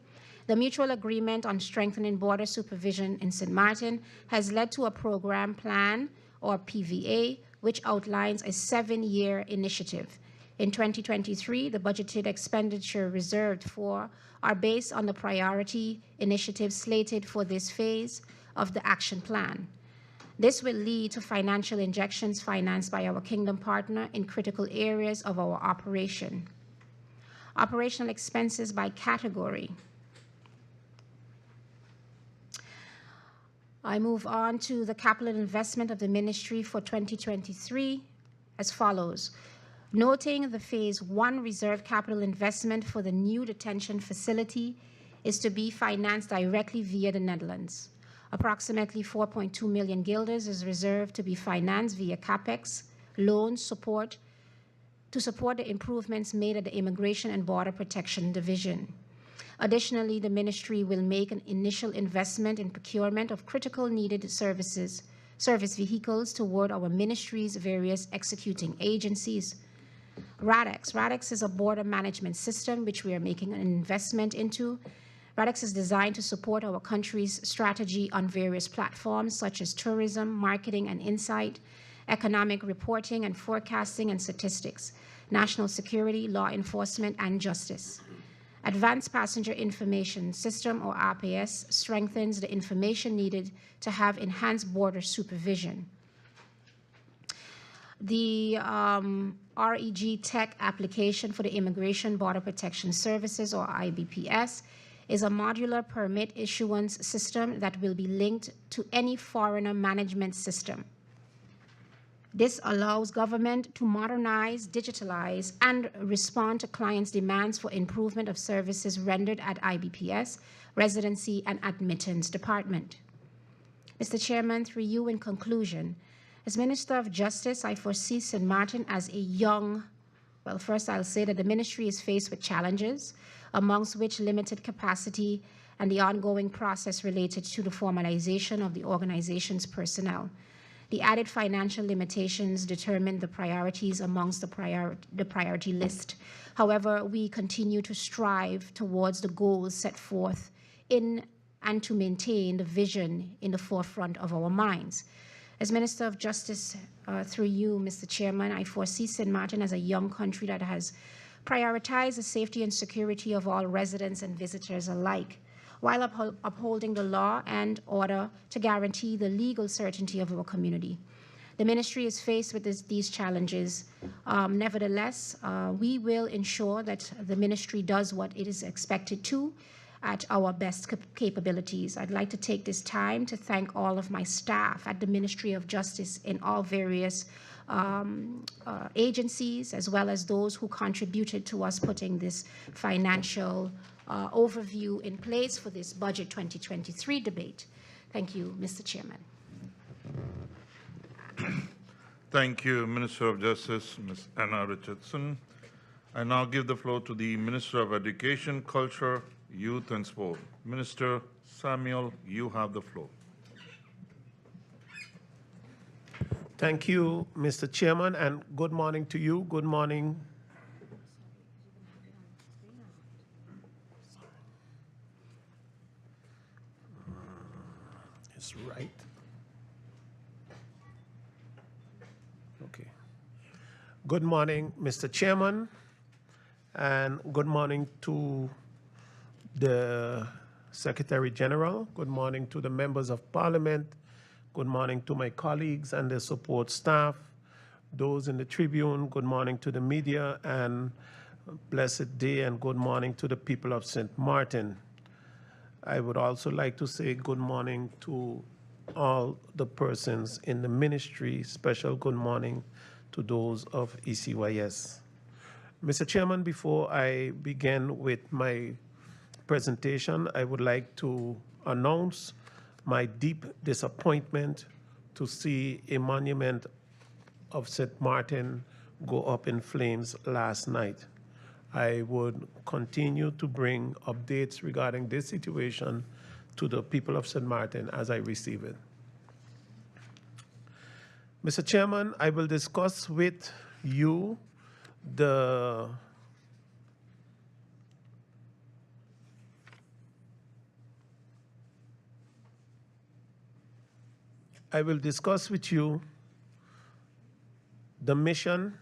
The mutual agreement on strengthening border supervision in Sint Maarten has led to a program plan, or PVA, which outlines a 7-year initiative. In 2023, the budgeted expenditure reserved for are based on the priority initiatives slated for this phase of the action plan. This will lead to financial injections financed by our Kingdom partner in critical areas of our operation. Operational expenses by category. I move on to the capital investment of the ministry for 2023 as follows. Noting the Phase 1 reserve capital investment for the new detention facility is to be financed directly via the Netherlands. Approximately 4.2 million guilders is reserved to be financed via CAPEX, loan support, to support the improvements made at the Immigration and Border Protection Division. Additionally, the ministry will make an initial investment in procurement of critical needed service vehicles toward our ministry's various executing agencies. RADEX is a border management system which we are making an investment into. RADEX is designed to support our country's strategy on various platforms such as tourism, marketing and insight, economic reporting and forecasting and statistics, national security, law enforcement, and justice. Advanced Passenger Information System, or RPS, strengthens the information needed to have enhanced border supervision. The REG Tech application for the Immigration Border Protection Services, or IBPS, is a modular permit issuance system that will be linked to any foreigner management system. This allows government to modernize, digitalize, and respond to clients' demands for improvement of services rendered at IBPS, Residency and Admittance Department. Mr. Chairman, through you, in conclusion, as Minister of Justice, I foresee Sint Maarten as a young, well, first I'll say that the ministry is faced with challenges, amongst which limited capacity and the ongoing process related to the formalization of the organization's personnel. The added financial limitations determine the priorities amongst the priority list. However, we continue to strive towards the goals set forth in and to maintain the vision in the forefront of our minds. As Minister of Justice, through you, Mr. Chairman, I foresee Sint Maarten as a young country that has prioritized the safety and security of all residents and visitors alike, while upholding the law and order to guarantee the legal certainty of our community. The ministry is faced with these challenges. Nevertheless, we will ensure that the ministry does what it is expected to at our best capabilities. I'd like to take this time to thank all of my staff at the Ministry of Justice in all various agencies, as well as those who contributed to us putting this financial overview in place for this Budget 2023 debate. Thank you, Mr. Chairman. Thank you, Minister of Justice, Ms. Anna Richardson. I now give the floor to the Minister of Education, Culture, Youth and Sport. Minister Samuel, you have the floor. Thank you, Mr. Chairman, and good morning to you. Good morning. It's right. Okay. Good morning, Mr. Chairman, and good morning to the Secretary General. Good morning to the members of Parliament. Good morning to my colleagues and the support staff, those in the Tribune. Good morning to the media, and blessed day and good morning to the people of Sint Maarten. I would also like to say good morning to all the persons in the ministry. Special good morning to those of ECYS. Mr. Chairman, before I begin with my presentation, I would like to announce my deep disappointment to see a monument of Sint Maarten go up in flames last night. I would continue to bring updates regarding this situation to the people of Sint Maarten as I receive it. Mr. Chairman, I will discuss with you the mission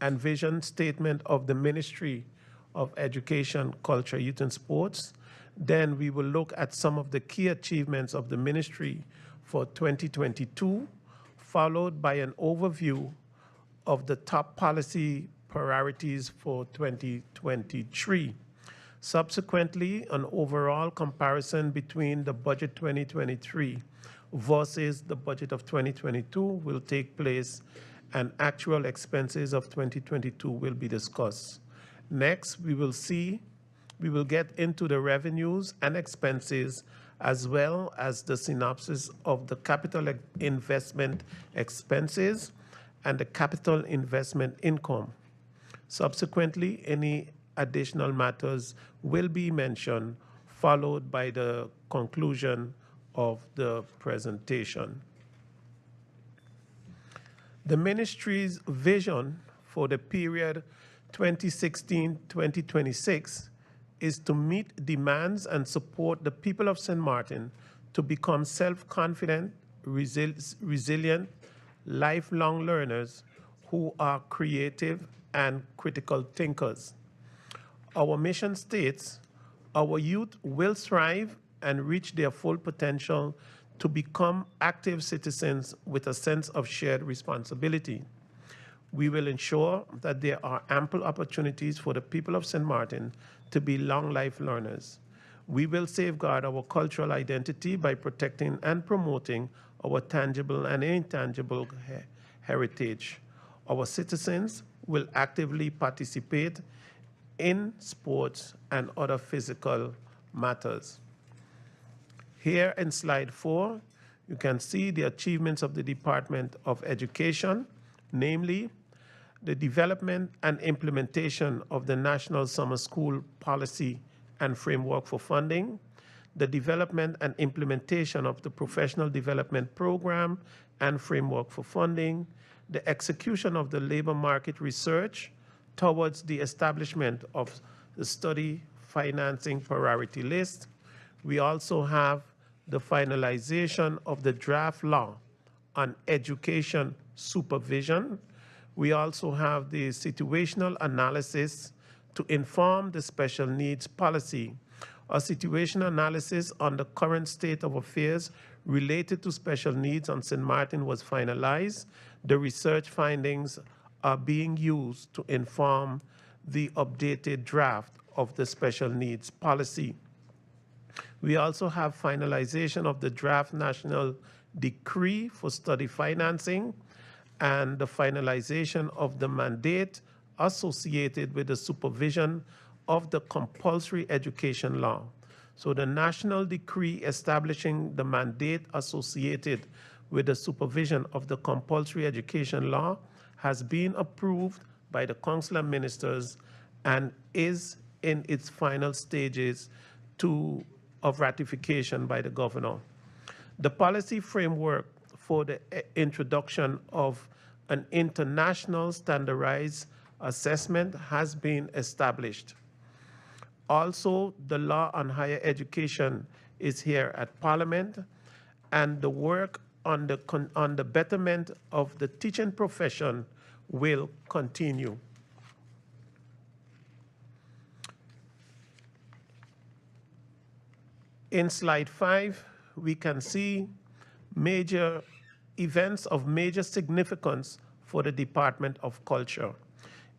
and vision statement of the Ministry of Education, Culture, Youth and Sports. Then we will look at some of the key achievements of the ministry for 2022, followed by an overview of the top policy priorities for 2023. Subsequently, an overall comparison between the budget 2023 versus the budget of 2022 will take place, and actual expenses of 2022 will be discussed. Next, we will see We will get into the revenues and expenses, as well as the synopsis of the capital investment expenses and the capital investment income. Subsequently, any additional matters will be mentioned, followed by the conclusion of the presentation. The ministry's vision for the period 2016-2026 is to meet demands and support the people of Sint Maarten to become self-confident, resilient, lifelong learners who are creative and critical thinkers. Our mission states, our youth will strive and reach their full potential to become active citizens with a sense of shared responsibility. We will ensure that there are ample opportunities for the people of Sint Maarten to be long life learners. We will safeguard our cultural identity by protecting and promoting our tangible and intangible heritage. Our citizens will actively participate in sports and other physical matters. Here in slide 4, you can see the achievements of the Department of Education, namely the development and implementation of the National Summer School Policy and Framework for Funding, the development and implementation of the Professional Development Program and Framework for Funding, the execution of the labor market research towards the establishment of the study financing priority list. We also have the finalization of the draft law on education supervision. We also have the situational analysis to inform the special needs policy. A situational analysis on the current state of affairs related to special needs on Sint Maarten was finalized. The research findings are being used to inform the updated draft of the special needs policy. We also have finalization of the draft national decree for study financing and the finalization of the mandate associated with the supervision of the compulsory education law. So the national decree establishing the mandate associated with the supervision of the compulsory education law has been approved by the Council of Ministers and is in its final stages of ratification by the governor. The policy framework for the introduction of an international standardized assessment has been established. Also, the law on higher education is here at Parliament, and the work on the betterment of the teaching profession will continue. In slide 5, we can see major events of major significance for the Department of Culture.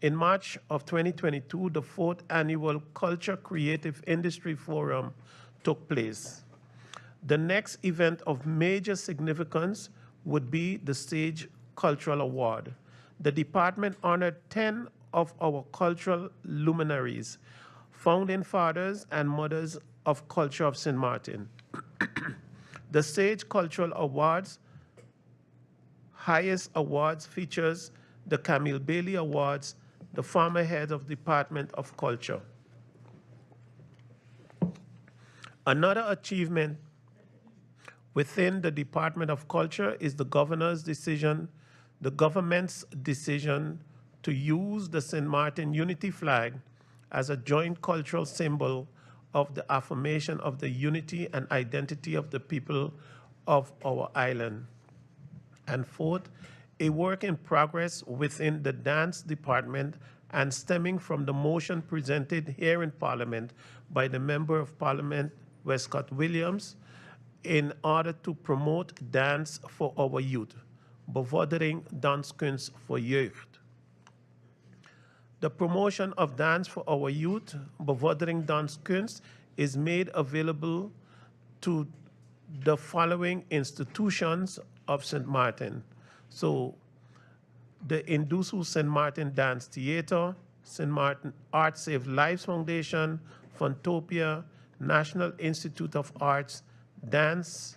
In March of 2022, the 4th Annual Culture Creative Industry Forum took place. The next event of major significance would be the Sage Cultural Award. The department honored 10 of our cultural luminaries, founding fathers and mothers of culture of Sint Maarten. The Sage Cultural Awards, highest awards features the Camille Bailey Awards, the former head of Department of Culture. Another achievement within the Department of Culture is the government's decision to use the Sint Maarten Unity flag as a joint cultural symbol of the affirmation of the unity and identity of the people of our island. And 4th, a work in progress within the dance department and stemming from the motion presented here in Parliament by the Member of Parliament, Westcott Williams, in order to promote dance for our youth, bevordering danskunst voor jeugd. The promotion of dance for our youth, bevordering danskunst, is made available to the following institutions of Sint Maarten. So the Indusu Sint Maarten Dance Theater, Sint Maarten Art Save Lives Foundation, Funtopia, National Institute of Arts, Dance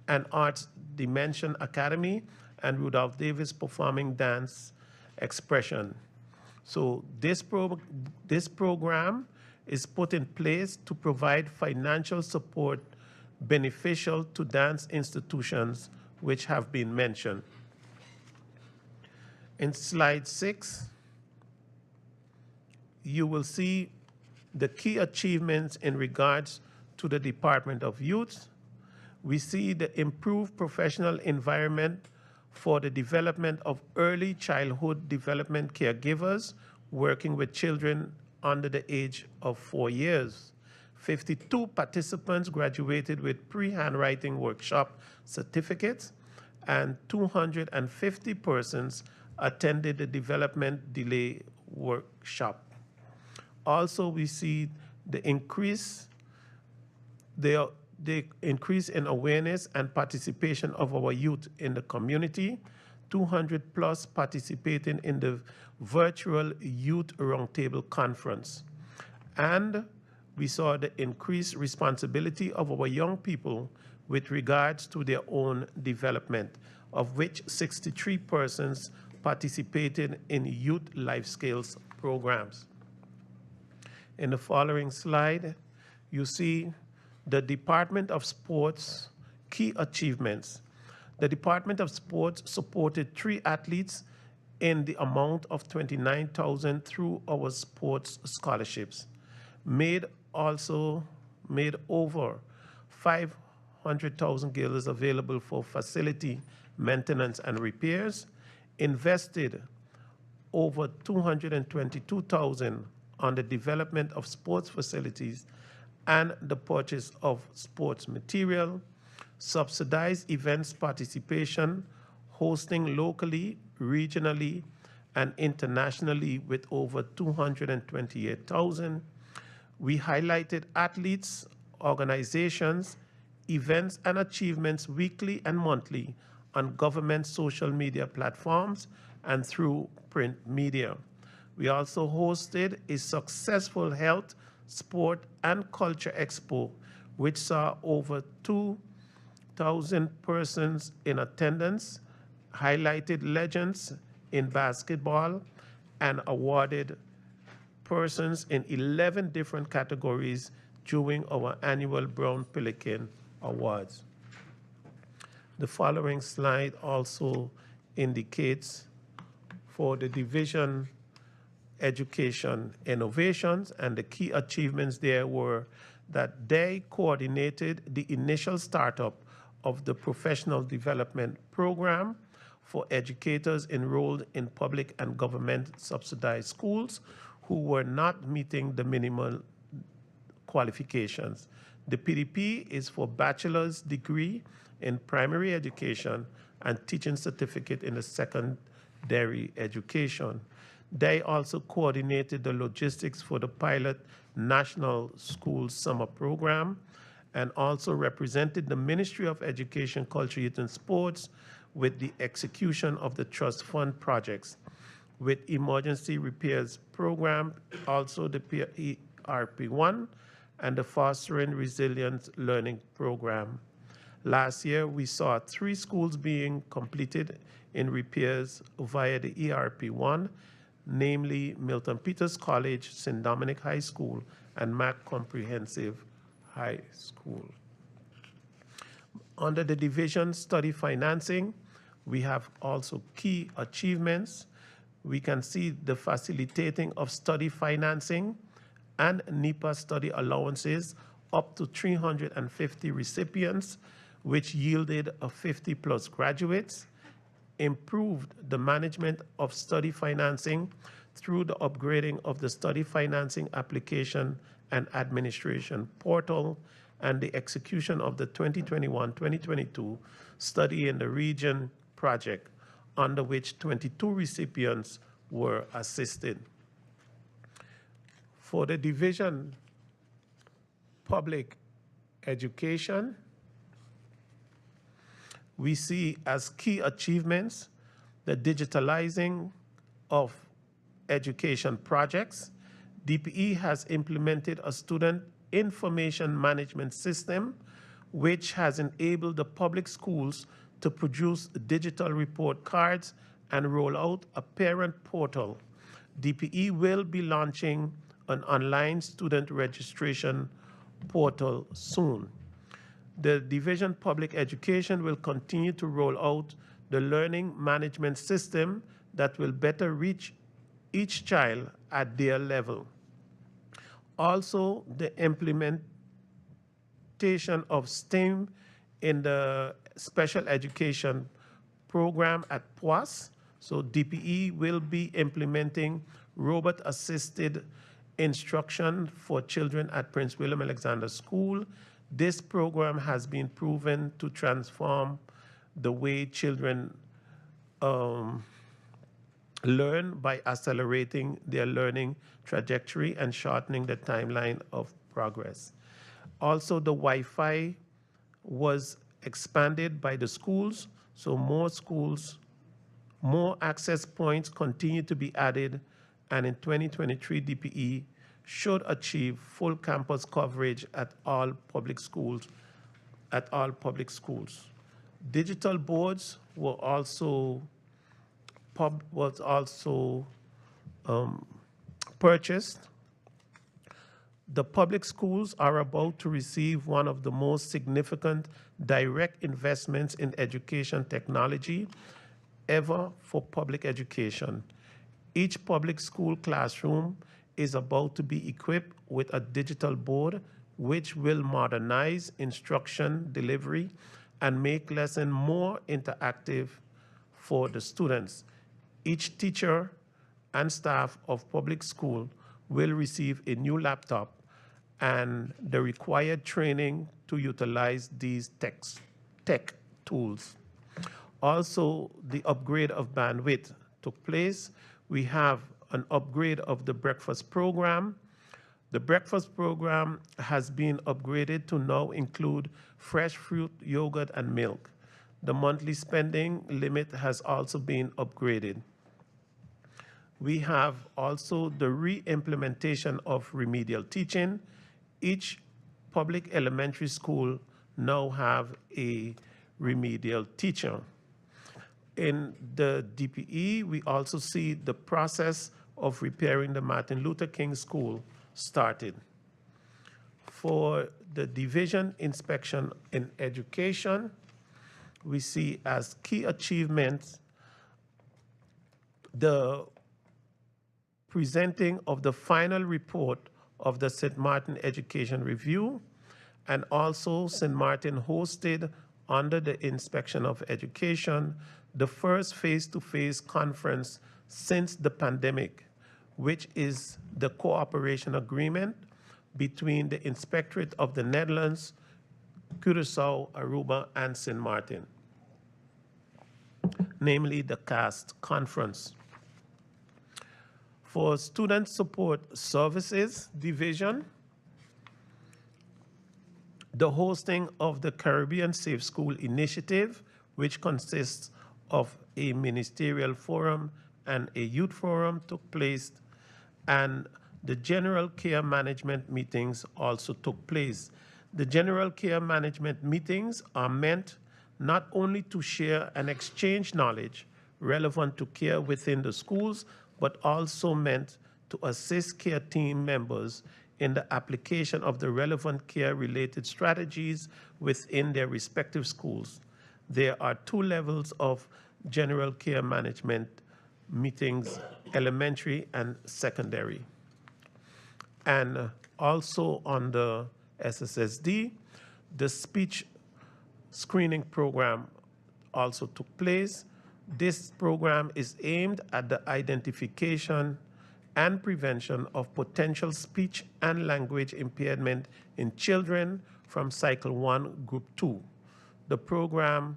and Arts Dimension Academy, and Rudolph Davis Performing Dance Expression. So this program is put in place to provide financial support beneficial to dance institutions which have been mentioned. In slide 6, you will see the key achievements in regards to the Department of Youth. We see the improved professional environment for the development of early childhood development caregivers working with children under the age of 4 years. 52 participants graduated with pre-handwriting workshop certificates, and 250 persons attended the development delay workshop. Also, we see the increase in awareness and participation of our youth in the community, 200 plus participating in the virtual Youth Roundtable Conference. And we saw the increased responsibility of our young people with regards to their own development, of which 63 persons participated in youth life skills programs. In the following slide, you see the Department of Sports key achievements. The Department of Sports supported 3 athletes in the amount of $29,000 through our sports scholarships. Made over $500,000 available for facility maintenance and repairs. Invested over $222,000 on the development of sports facilities and the purchase of sports material. Subsidized events participation, hosting locally, regionally, and internationally with over $228,000. We highlighted athletes, organizations, events, and achievements weekly and monthly on government social media platforms and through print media. We also hosted a successful health, sport, and culture expo, which saw over 2,000 persons in attendance, highlighted legends in basketball, and awarded persons in 11 different categories during our annual Brown Pelican Awards. The following slide also indicates for the division education innovations, and the key achievements there were that they coordinated the initial startup of the professional development program for educators enrolled in public and government subsidized schools who were not meeting the minimal qualifications. The PDP is for bachelor's degree in primary education and teaching certificate in the secondary education. They also coordinated the logistics for the pilot National School Summer Program and also represented the Ministry of Education, Culture, Youth, and Sports with the execution of the trust fund projects. With emergency repairs program, also the ERP1 and the Fostering Resilience Learning Program. Last year, we saw 3 schools being completed in repairs via the ERP1, namely Milton Peters College, St. Dominic High School, and Mac Comprehensive High School. Under the division study financing, we have also key achievements. We can see the facilitating of study financing and NEPA study allowances up to 350 recipients, which yielded 50 plus graduates. Improved the management of study financing through the upgrading of the study financing application and administration portal, and the execution of the 2021-2022 Study in the Region project, under which 22 recipients were assisted. For the division public education, we see as key achievements the digitalizing of education projects, DPE has implemented a student information management system which has enabled the public schools to produce digital report cards and roll out a parent portal. DPE will be launching an online student registration portal soon. The Division Public Education will continue to roll out the learning management system that will better reach each child at their level. Also, the implementation of STEAM in the special education program at PWAS. So DPE will be implementing robot-assisted instruction for children at Prince William Alexander School. This program has been proven to transform the way children learn by accelerating their learning trajectory and shortening the timeline of progress. Also, the Wi-Fi was expanded by the schools, so more access points continue to be added, and in 2023, DPE should achieve full campus coverage at all public schools. Digital boards were also purchased. The public schools are about to receive one of the most significant direct investments in education technology ever for public education. Each public school classroom is about to be equipped with a digital board which will modernize instruction delivery and make lesson more interactive for the students. Each teacher and staff of public school will receive a new laptop and the required training to utilize these tech tools. Also, the upgrade of bandwidth took place. We have an upgrade of the breakfast program. The breakfast program has been upgraded to now include fresh fruit, yogurt, and milk. The monthly spending limit has also been upgraded. We have also the re-implementation of remedial teaching. Each public elementary school now have a remedial teacher. In the DPE, we also see the process of repairing the Martin Luther King School started. For the Division Inspection in Education, we see as key achievements the presenting of the final report of the St. Maarten Education Review, and also St. Maarten hosted under the Inspection of Education the first face-to-face conference since the pandemic, which is the cooperation agreement between the Inspectorate of the Netherlands, Curaçao, Aruba, and St. Maarten, namely the CAST conference. For Student Support Services Division, the hosting of the Caribbean Safe School Initiative, which consists of a ministerial forum and a youth forum, took place, and the general care management meetings also took place. The general care management meetings are meant not only to share and exchange knowledge relevant to care within the schools, but also meant to assist care team members in the application of the relevant care-related strategies within their respective schools. There are 2 levels of general care management meetings, elementary and secondary. And also on the SSSD, the speech screening program also took place. This program is aimed at the identification and prevention of potential speech and language impairment in children from Cycle 1, Group 2. The program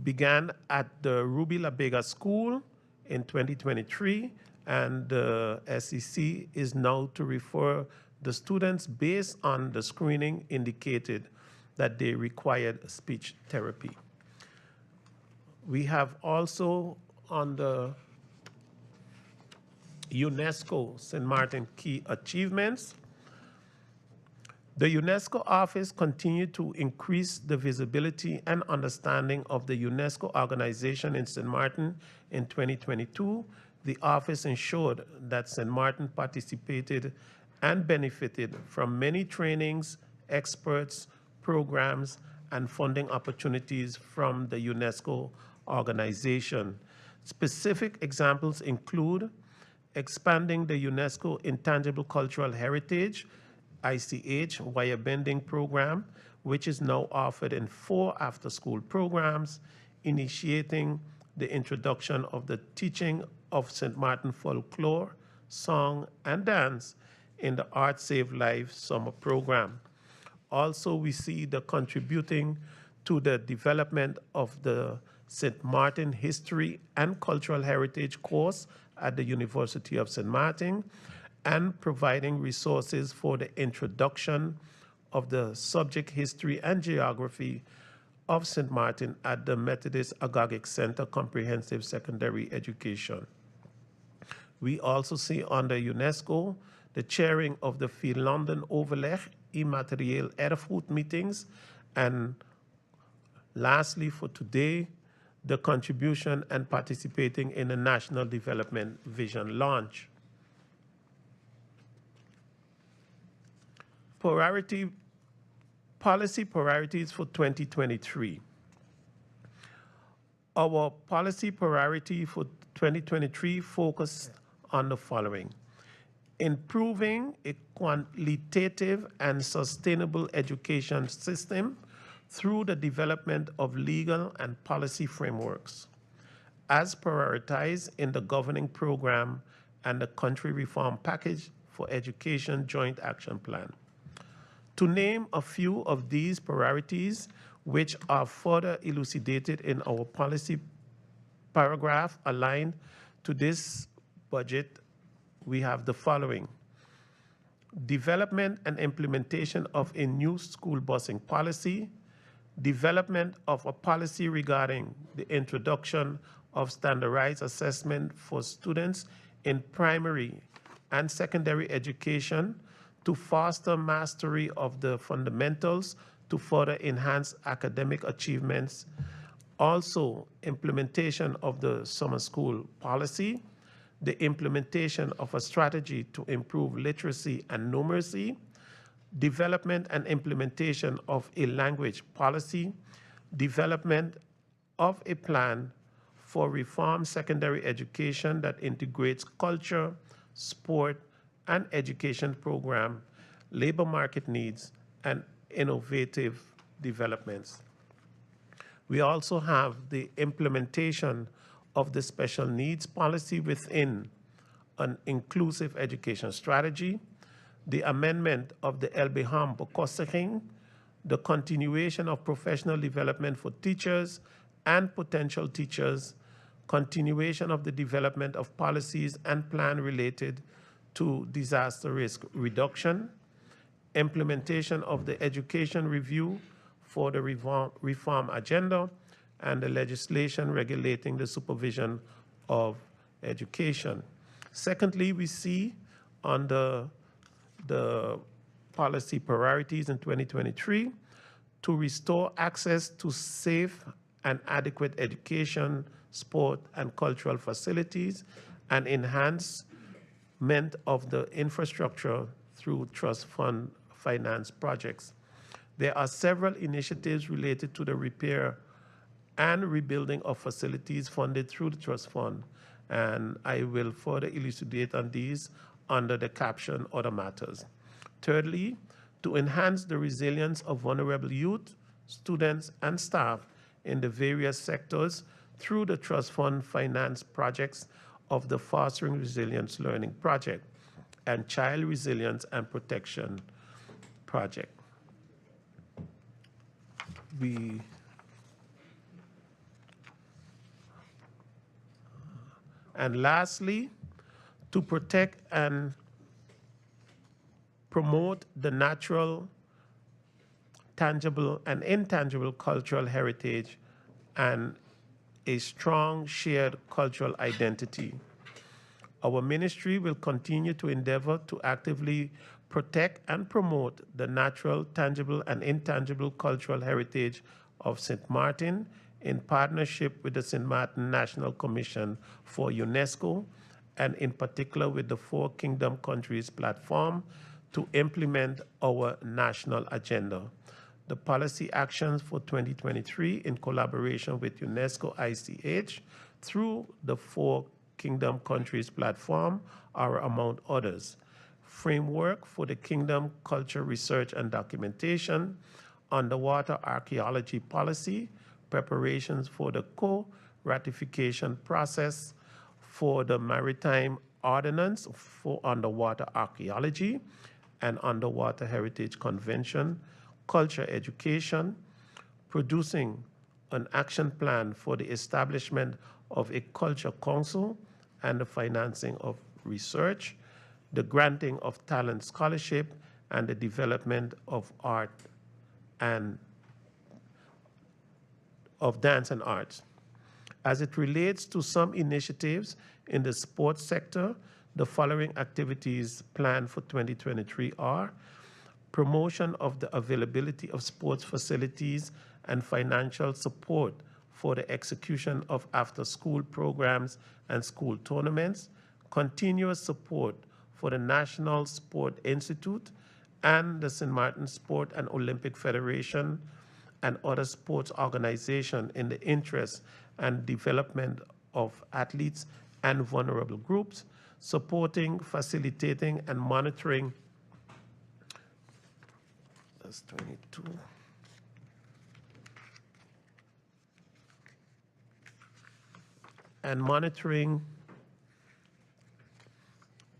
began at the Ruby La Vega School in 2023, and the SEC is now to refer the students based on the screening indicated that they required speech therapy. We have also on the UNESCO Sint Maarten Key Achievements. The UNESCO office continued to increase the visibility and understanding of the UNESCO organization in Sint Maarten in 2022. The office ensured that Sint Maarten participated and benefited from many trainings, experts, programs, and funding opportunities from the UNESCO organization. Specific examples include expanding the UNESCO Intangible Cultural Heritage ICH wire bending program, which is now offered in 4 after-school programs, initiating the introduction of the teaching of Sint Maarten folklore, song, and dance in the Art Save Lives summer program. Also, we see the contributing to the development of the Sint Maarten History and Cultural Heritage course at the University of Sint Maarten, and providing resources for the introduction of the subject history and geography of Sint Maarten at the Methodist Agogic Center Comprehensive Secondary Education. We also see under UNESCO the chairing of the Vierlanden Overleg Immaterieel Erfgoed meetings, and lastly for today, the contribution and participating in the National Development Vision launch. Policy priorities for 2023. Our policy priority for 2023 focused on the following: improving a qualitative and sustainable education system through the development of legal and policy frameworks, as prioritized in the governing program and the country reform package for education joint action plan. To name a few of these priorities, which are further elucidated in our policy paragraph aligned to this budget, we have the following: development and implementation of a new school busing policy, development of a policy regarding the introduction of standardized assessment for students in primary and secondary education to foster mastery of the fundamentals to further enhance academic achievements. Also, implementation of the summer school policy, the implementation of a strategy to improve literacy and numeracy, development and implementation of a language policy, development of a plan for reform secondary education that integrates culture, sport, and education program, labor market needs, and innovative developments. We also have the implementation of the special needs policy within an inclusive education strategy, the amendment of the LBHAM bekostiging, the continuation of professional development for teachers and potential teachers, continuation of the development of policies and plan related to disaster risk reduction, implementation of the education review for the reform agenda, and the legislation regulating the supervision of education. Secondly, we see under the policy priorities in 2023 to restore access to safe and adequate education, sport, and cultural facilities, and enhancement of the infrastructure through trust fund finance projects. There are several initiatives related to the repair and rebuilding of facilities funded through the trust fund, and I will further elucidate on these under the caption Other Matters. Thirdly, to enhance the resilience of vulnerable youth, students, and staff in the various sectors through the trust fund finance projects of the Fostering Resilience Learning Project and Child Resilience and Protection Project. And lastly, to protect and promote the natural, tangible, and intangible cultural heritage and a strong shared cultural identity. Our ministry will continue to endeavor to actively protect and promote the natural, tangible, and intangible cultural heritage of Sint Maarten in partnership with the Sint Maarten National Commission for UNESCO, and in particular with the Four Kingdom Countries platform to implement our national agenda. The policy actions for 2023 in collaboration with UNESCO ICH through the Four Kingdom Countries platform are among others: framework for the Kingdom Culture Research and Documentation, underwater archaeology policy, preparations for the co-ratification process for the Maritime Ordinance for Underwater Archaeology and Underwater Heritage Convention, culture education, producing an action plan for the establishment of a culture council and the financing of research, the granting of talent scholarship, and the development of art and of dance and arts. As it relates to some initiatives in the sports sector, the following activities planned for 2023 are: promotion of the availability of sports facilities and financial support for the execution of after-school programs and school tournaments, continuous support for the National Sport Institute and the Sint Maarten Sport and Olympic Federation and other sports organizations in the interest and development of athletes and vulnerable groups, supporting, facilitating, and monitoring. That's 22. And monitoring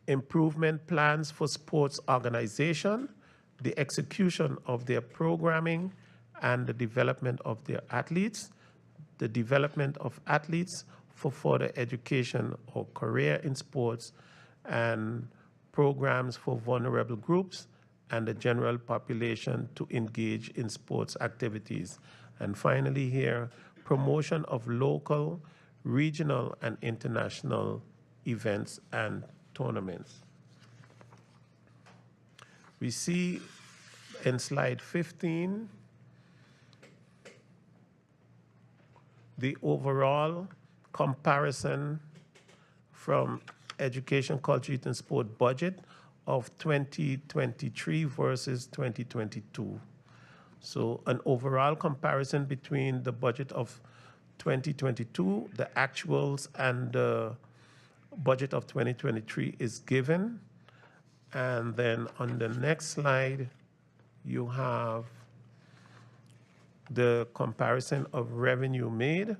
improvement plans for sports organization, the execution of their programming and the development of their athletes, the development of athletes for further education or career in sports, and programs for vulnerable groups and the general population to engage in sports activities. And finally here, promotion of local, regional, and international events and tournaments. We see in slide 15 the overall comparison from education, culture, youth, and sport budget of 2023 versus 2022. So an overall comparison between the budget of 2022, the actuals, and the budget of 2023 is given. And then on the next slide, you have the comparison of revenue made.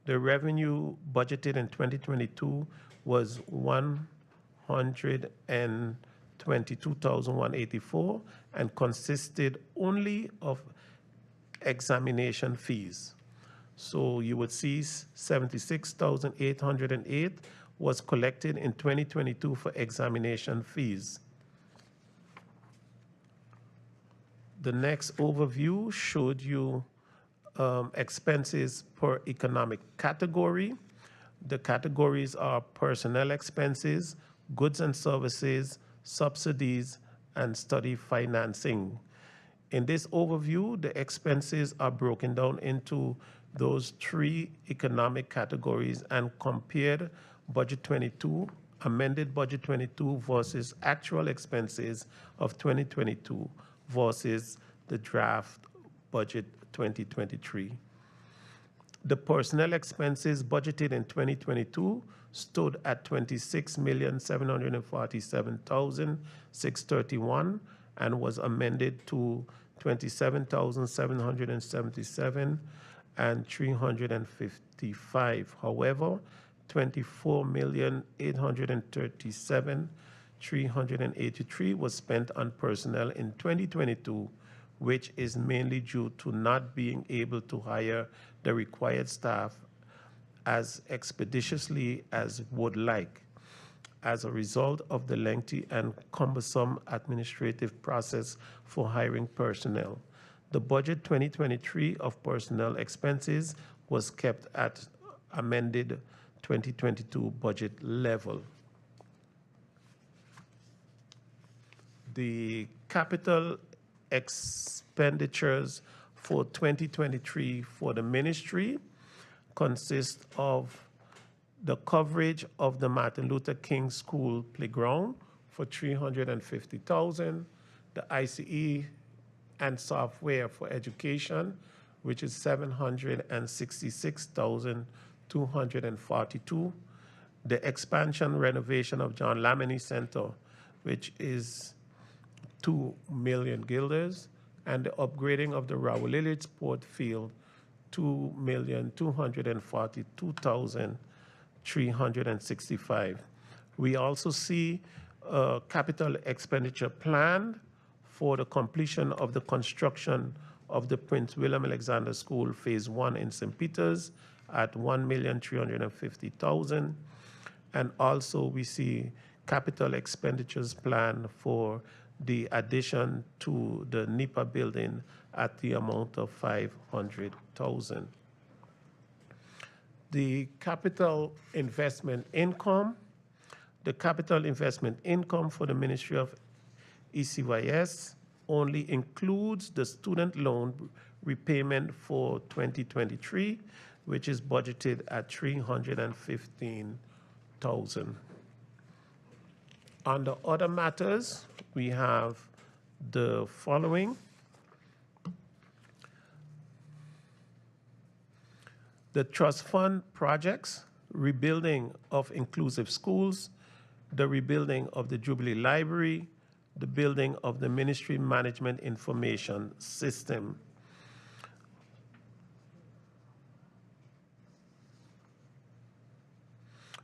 The revenue budgeted in 2022 was $122,184 and consisted only of examination fees. So you would see $76,808 was collected in 2022 for examination fees. The next overview showed you expenses per economic category. The categories are personnel expenses, goods and services, subsidies, and study financing. In this overview, the expenses are broken down into those three economic categories and compared budget 22, amended budget 22 versus actual expenses of 2022 versus the draft budget 2023. The personnel expenses budgeted in 2022 stood at $26,747,631 and was amended to $27,777 and $355. However, $24,837,383 was spent on personnel in 2022, which is mainly due to not being able to hire the required staff as expeditiously as would like, as a result of the lengthy and cumbersome administrative process for hiring personnel. The budget 2023 of personnel expenses was kept at amended 2022 budget level. The capital expenditures for 2023 for the ministry consist of the coverage of the Martin Luther King School playground for $350,000, the ICE and software for education, which is $766,242, the expansion renovation of John Lamini Center, which is 2 million guilders, and the upgrading of the Raul Lillard Sport Field, $2,242,365. We also see a capital expenditure planned for the completion of the construction of the Prince William Alexander School Phase 1 in St. Peters at $1,350,000. And also we see capital expenditures planned for the addition to the NIPA building at the amount of $500,000. The capital investment income for the Ministry of ECYS only includes the student loan repayment for 2023, which is budgeted at $315,000. Under other matters, we have the following. The trust fund projects, rebuilding of inclusive schools, the rebuilding of the Jubilee Library, the building of the Ministry Management Information System.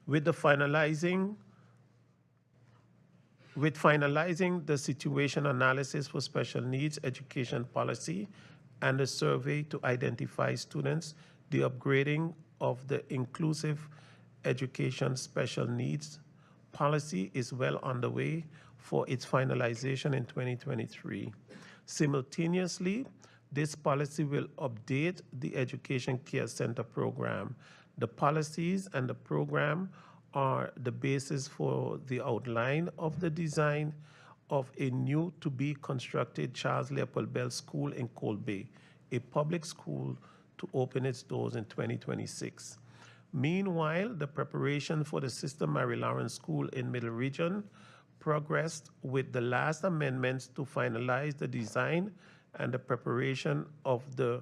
With finalizing the situation analysis for special needs education policy and the survey to identify students, the upgrading of the inclusive education special needs policy is well underway for its finalization in 2023. Simultaneously, this policy will update the Education Care Center program. The policies and the program are the basis for the outline of the design of a new to be constructed Charles Leopold Bell School in Cold Bay, a public school to open its doors in 2026. Meanwhile, the preparation for the Sister Mary Lawrence School in Middle Region progressed with the last amendments to finalize the design and the preparation of the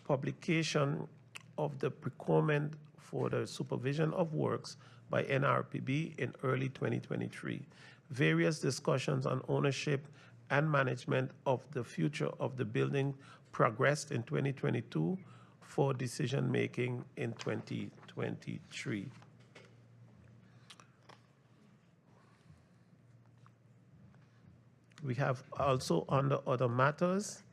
publication of the procurement for the supervision of works by NRPB in early 2023. Various discussions on ownership and management of the future of the building progressed in 2022 for decision-making in 2023. We have also under other matters,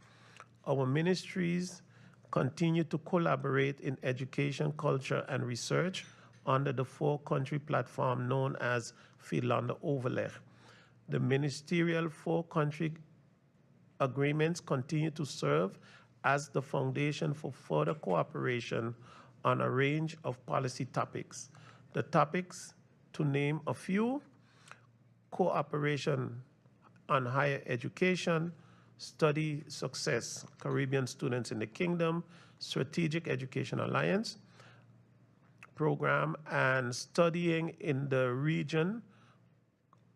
our ministries continue to collaborate in education, culture, and research under the four-country platform known as Finland Overleg. The ministerial four-country agreements continue to serve as the foundation for further cooperation on a range of policy topics. The topics, to name a few: cooperation on higher education, study success, Caribbean students in the Kingdom, Strategic Education Alliance program, and studying in the region,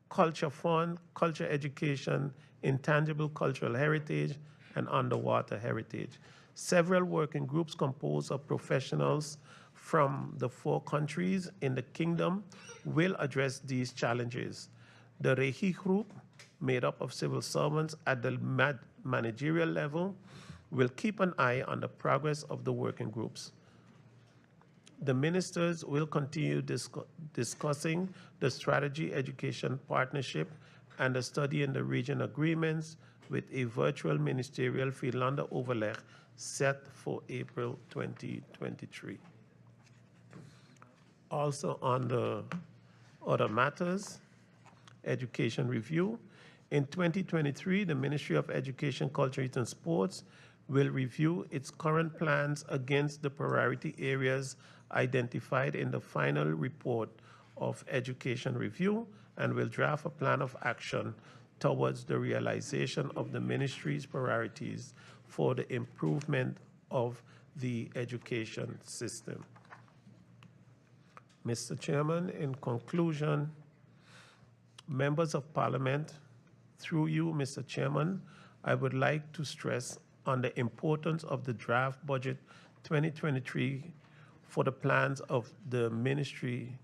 Culture Fund, Culture Education, Intangible Cultural Heritage, and Underwater Heritage. Several working groups composed of professionals from the four countries in the Kingdom will address these challenges. The Rehi group, made up of civil servants at the managerial level, will keep an eye on the progress of the working groups. The ministers will continue discussing the strategy education partnership and the study in the region agreements with a virtual ministerial Finland Overleg set for April 2023. Also on the other matters, education review. In 2023, the Ministry of Education, Culture, Youth, and Sports will review its current plans against the priority areas identified in the final report of education review and will draft a plan of action towards the realization of the ministry's priorities for the improvement of the education system. Mr. Chairman, in conclusion, members of Parliament, through you, Mr. Chairman, I would like to stress on the importance of the draft budget 2023 for the plans of the Ministry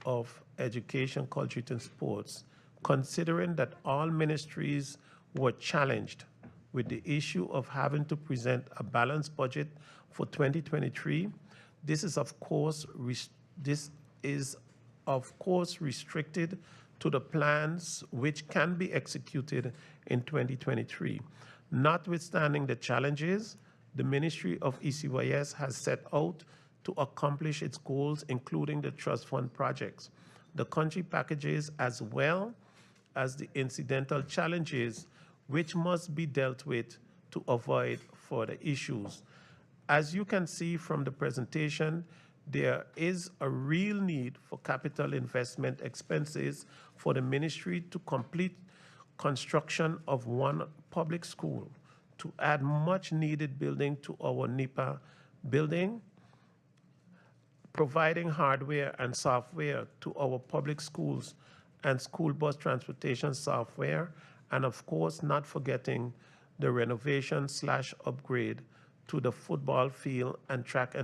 of Education, Culture and Sports, considering that all ministries were challenged with the issue of having to present a balanced budget for 2023. This is of course restricted to the plans which can be executed in 2023. Notwithstanding the challenges, the Ministry of ECYS has set out to accomplish its goals, including the trust fund projects, the country packages, as well as the incidental challenges which must be dealt with to avoid further issues. As you can see from the presentation, there is a real need for capital investment expenses for the ministry to complete construction of one public school, to add much needed building to our NIPA building, providing hardware and software to our public schools and school bus transportation software, and of course not forgetting the renovation / upgrade to the football field and track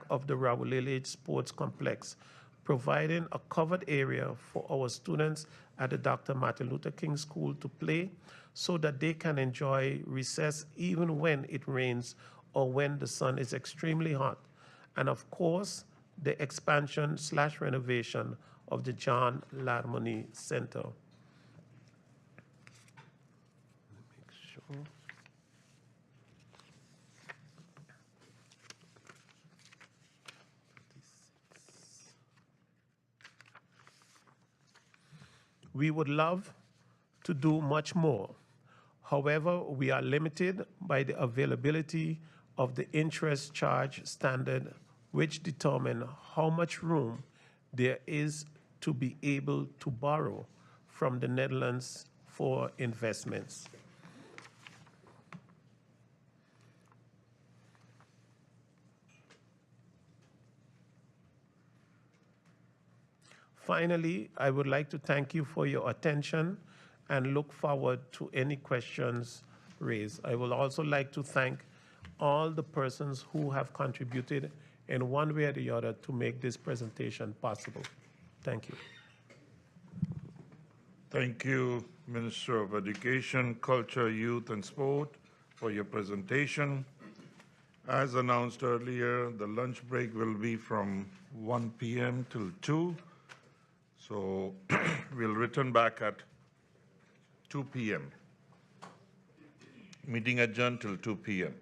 of the Rawalele Sports Complex, providing a covered area for our students at the Dr. Martin Luther King School to play so that they can enjoy recess even when it rains or when the sun is extremely hot. And of course, the expansion / renovation of the John Ladmony Center. Make sure. We would love to do much more. However, we are limited by the availability of the interest charge standard, which determine how much room there is to be able to borrow from the Netherlands for investments. Finally, I would like to thank you for your attention and look forward to any questions raised. I would also like to thank all the persons who have contributed in one way or the other to make this presentation possible. Thank you. Thank you, Minister of Education, Culture, Youth, and Sport, for your presentation. As announced earlier, the lunch break will be from 1 p.m. till 2. So we'll return back at 2 p.m. Meeting adjourned till 2 p.m.